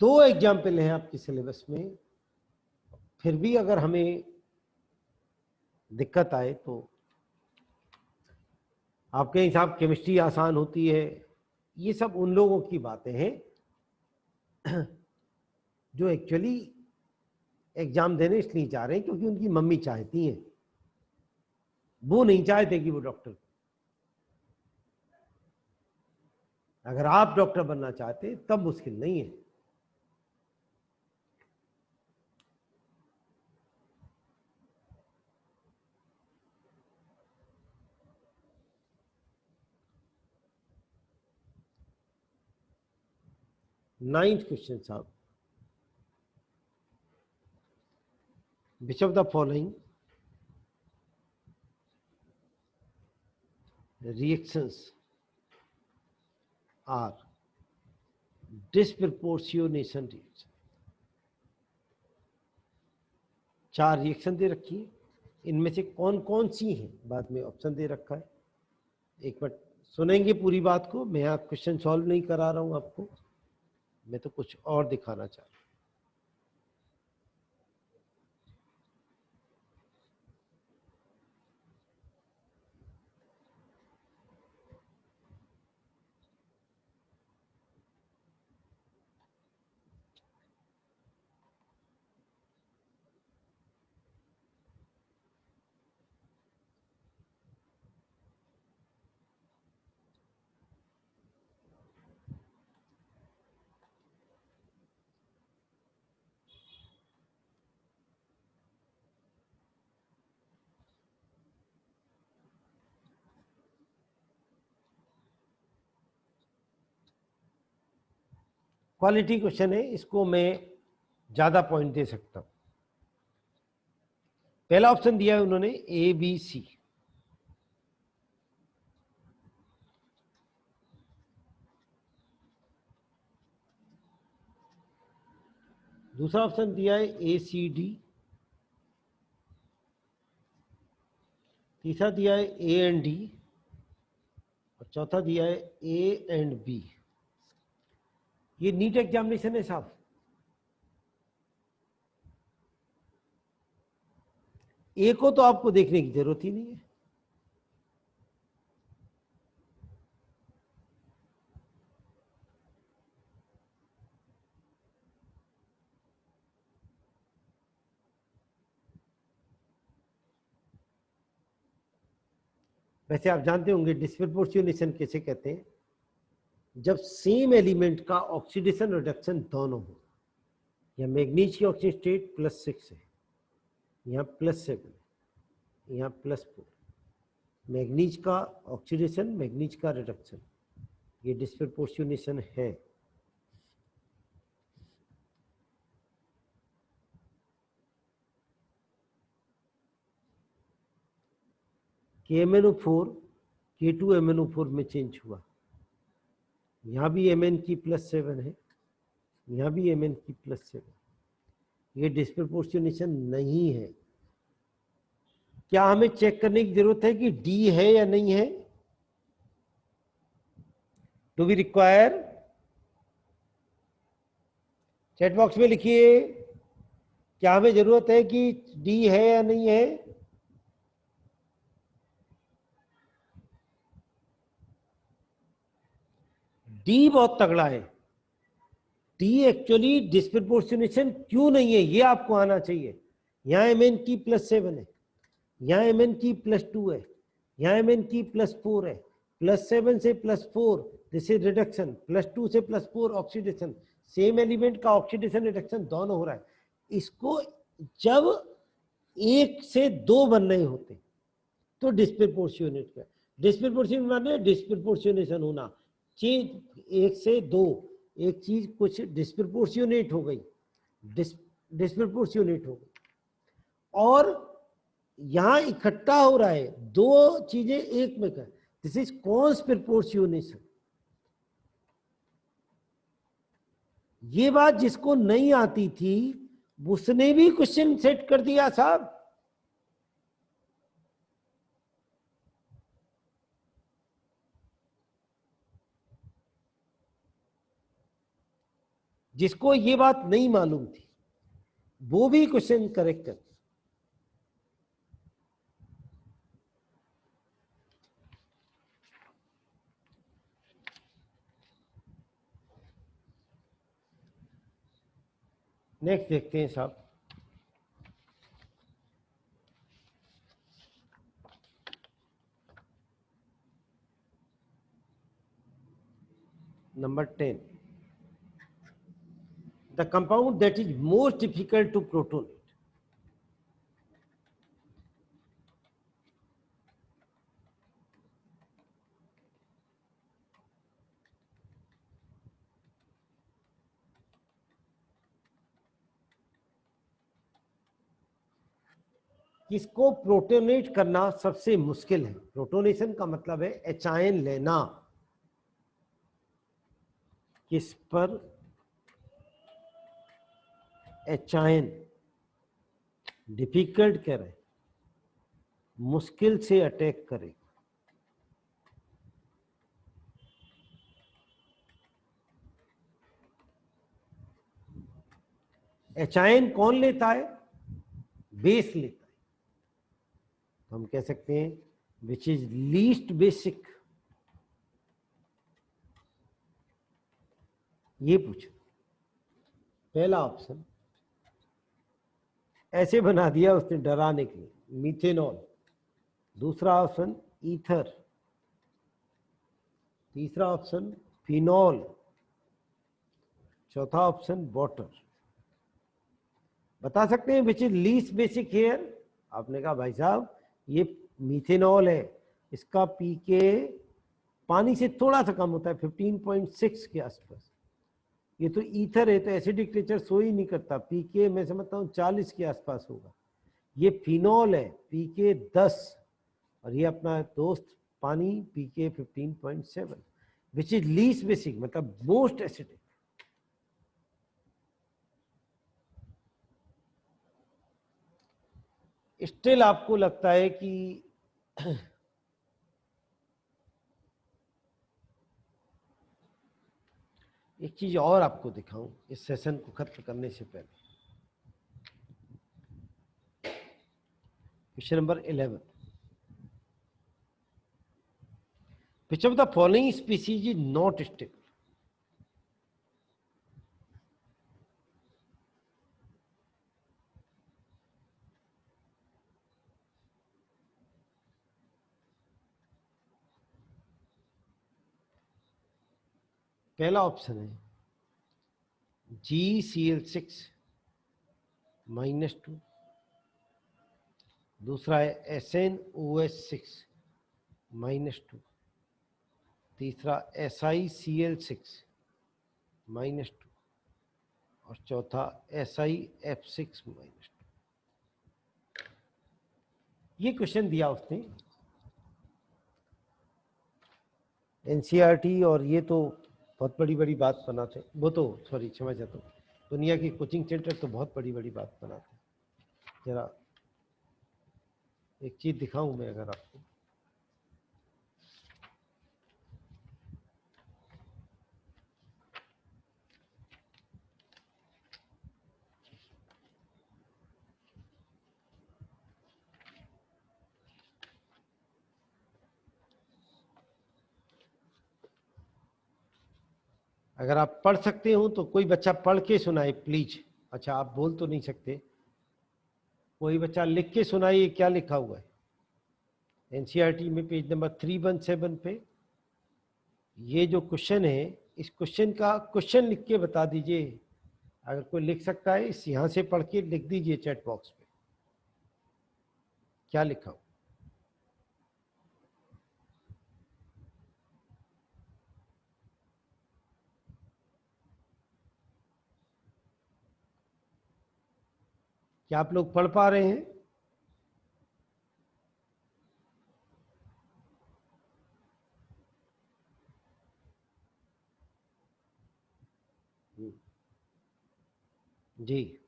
दो एग्जाम्पल हैं आपकी सिलेबस में, फिर भी अगर हमें दिक्कत आए तो आपके हिसाब केमिस्ट्री आसान होती है, ये सब उन लोगों की बातें हैं जो एक्चुअली एग्जाम देने इसलिए जा रहे हैं क्योंकि उनकी मम्मी चाहती हैं, वो नहीं चाहते कि वो डॉक्टर। अगर आप डॉक्टर बनना चाहते तब मुश्किल नहीं है। नाइन्थ क्वेश्चन साहब, which of the following reactions are disproportionation reaction? 4 reaction दे रखी है, इनमें से कौन कौन सी हैं, बाद में ऑप्शन दे रखा है। एक बार सुनेंगे पूरी बात को, मैं आप क्वेश्चन सॉल्व नहीं करा रहा हूं आपको, मैं तो कुछ और दिखाना चाह रहा हूं। क्वालिटी क्वेश्चन है, इसको मैं ज्यादा पॉइंट दे सकता हूं। पहला ऑप्शन दिया है उन्होंने ए बी सी, दूसरा ऑप्शन दिया है ए सी डी, तीसरा दिया है ए एंड डी, और चौथा दिया है ए एंड बी। ये नीट एग्जामिनेशन है साहब। ए को तो आपको देखने की जरूरत ही नहीं है। वैसे आप जानते होंगे डिस्प्रपोर्शनेशन कैसे कहते हैं, जब सेम एलिमेंट का ऑक्सीडेशन रिडक्शन दोनों हो। या मैग्नीज की ऑक्सीजन स्टेट +6 है, यहाँ +7 है, यहाँ +4। मैग्नीज का ऑक्सीडेशन, मैग्नीज का रिडक्शन, ये डिस्प्रपोर्शनेशन है। KMnO4 K2MnO4 में चेंज हुआ। यहाँ भी Mn की +7 है, यहाँ भी Mn की +7। ये डिस्प्रपोर्शनेशन नहीं है। क्या हमें चेक करने की जरूरत है कि D है या नहीं है? Do we require? Chat box में लिखिए, क्या हमें जरूरत है कि D है या नहीं है? डी बहुत तगड़ा है। डी एक्चुअली डिस्प्रपोर्शनेशन क्यों नहीं है ये आपको आना चाहिए। यहाँ Mn की +7 है, यहाँ Mn की +2 है, यहाँ Mn की +4 है। +7 से +4 दिस इज रिडक्शन, +2 से +4 ऑक्सीडेशन। सेम एलिमेंट का ऑक्सीडेशन रिडक्शन दोनों हो रहा है। इसको जब 1 से 2 बन रहे होते तो डिस्प्रपोर्शनेट का, डिस्प्रपोर्शनेट माने डिस्प्रपोर्शनेशन होना। चीज 1 से 2, एक चीज कुछ डिस्प्रपोर्शनेट हो गई, डिस्प्रपोर्शनेट हो गई, और यहां इकट्ठा हो रहा है, दो चीजें एक में कर, दिस इज कॉन्स्पिरपोर्शनेशन। ये बात जिसको नहीं आती थी उसने भी क्वेश्चन सेट कर दिया साहब। जिसको ये बात नहीं मालूम थी वो भी क्वेश्चन करेक्ट कर। नेक्स्ट देखते हैं साहब, number 10, the compound that is most difficult to protonate. किसको प्रोटोनेट करना सबसे मुश्किल है? प्रोटोनेशन का मतलब है एचायन लेना। किस पर एचायन डिफिकल्ट करे, मुश्किल से अटैक करे। एचायन कौन लेता है? बेस लेता है। तो हम कह सकते हैं विच इज लीस्ट बेसिक। ये पूछो, पहला ऑप्शन ऐसे बना दिया उसने डराने के लिए, मीथेनॉल। दूसरा ऑप्शन ईथर, तीसरा ऑप्शन फिनॉल, चौथा ऑप्शन वाटर। बता सकते हैं which is least basic here? आपने कहा भाई साहब ये मीथेनॉल है, इसका पीके पानी से थोड़ा सा कम होता है, 15.6 के आसपास। ये तो ईथर है, तो एसिडिक नेचर शो ही नहीं करता। पीके मैं समझता हूँ 40 के आसपास होगा। ये फिनॉल है, पीके 10, और ये अपना दोस्त पानी पीके 15.7, विच इज लीस्ट बेसिक, मतलब मोस्ट एसिडिक। स्टिल आपको लगता है कि एक चीज और आपको दिखाऊं इस सेशन को खत्म करने से पहले। Question number 11, which of the following species is not stable? पहला ऑप्शन है GCl6 -2, दूसरा है SnOH6 -2, तीसरा SiCl6 -2, और चौथा SiF6 -2। ये क्वेश्चन दिया उसने एनसीईआरटी, और ये तो बहुत बड़ी बड़ी बात बनाते, वो तो सॉरी क्षमा चाहता हूँ, दुनिया की कोचिंग सेंटर तो बहुत बड़ी बड़ी बात बनाते। जरा एक चीज दिखाऊं मैं अगर आपको, अगर आप पढ़ सकते हो तो कोई बच्चा पढ़ के सुनाए प्लीज। अच्छा आप बोल तो नहीं सकते, कोई बच्चा लिख के सुनाइए क्या लिखा हुआ है एनसीईआरटी में पेज नंबर 317 पे। ये जो क्वेश्चन है, इस क्वेश्चन का क्वेश्चन लिख के बता दीजिए। अगर कोई लिख सकता है इस यहाँ से पढ़ के लिख दीजिए चैट बॉक्स पे क्या लिखा हो। क्या आप लोग पढ़ पा रहे हैं? जी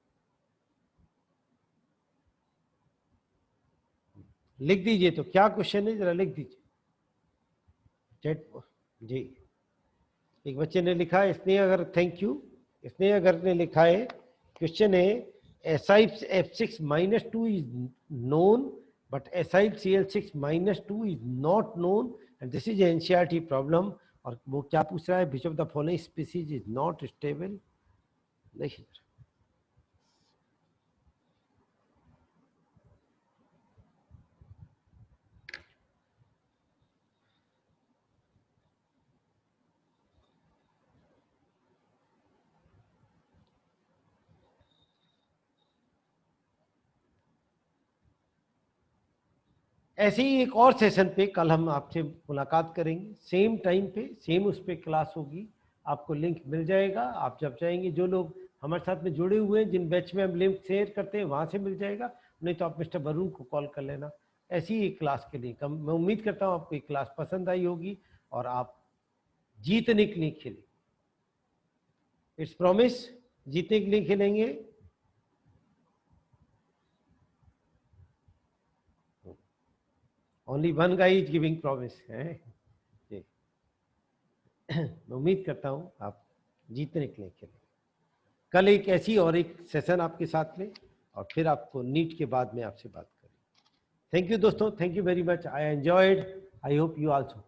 लिख दीजिए, तो क्या क्वेश्चन है जरा लिख दीजिए चैट। जी एक बच्चे ने लिखा है, इसने अगर थैंक यू, इसने अगर ने लिखा है क्वेश्चन है SiF6 -2 is known but SiCl6 -2 is not known and this is an NCERT problem। और वो क्या पूछ रहा है, which of the following species is not stable? नहीं, ऐसे ही एक और सेशन पे कल हम आपसे मुलाकात करेंगे, सेम टाइम पे सेम उस पर क्लास होगी। आपको लिंक मिल जाएगा, आप जब चाहेंगे, जो लोग हमारे साथ में जुड़े हुए हैं जिन बैच में हम लिंक शेयर करते हैं वहाँ से मिल जाएगा, नहीं तो आप मिस्टर वरुण को कॉल कर लेना। ऐसी ही एक क्लास के लिए मैं उम्मीद करता हूँ आपको एक क्लास पसंद आई होगी और आप जीतने के लिए खेलें। इट्स प्रॉमिस, जीतने के लिए खेलेंगे। Only one guy is giving promise है। मैं उम्मीद करता हूँ आप जीतने के लिए खेलें। कल एक ऐसी और एक सेशन आपके साथ में, और फिर आपको नीट के बाद में आपसे बात करें। थैंक यू दोस्तों, thank you very much, I enjoyed, I hope you also.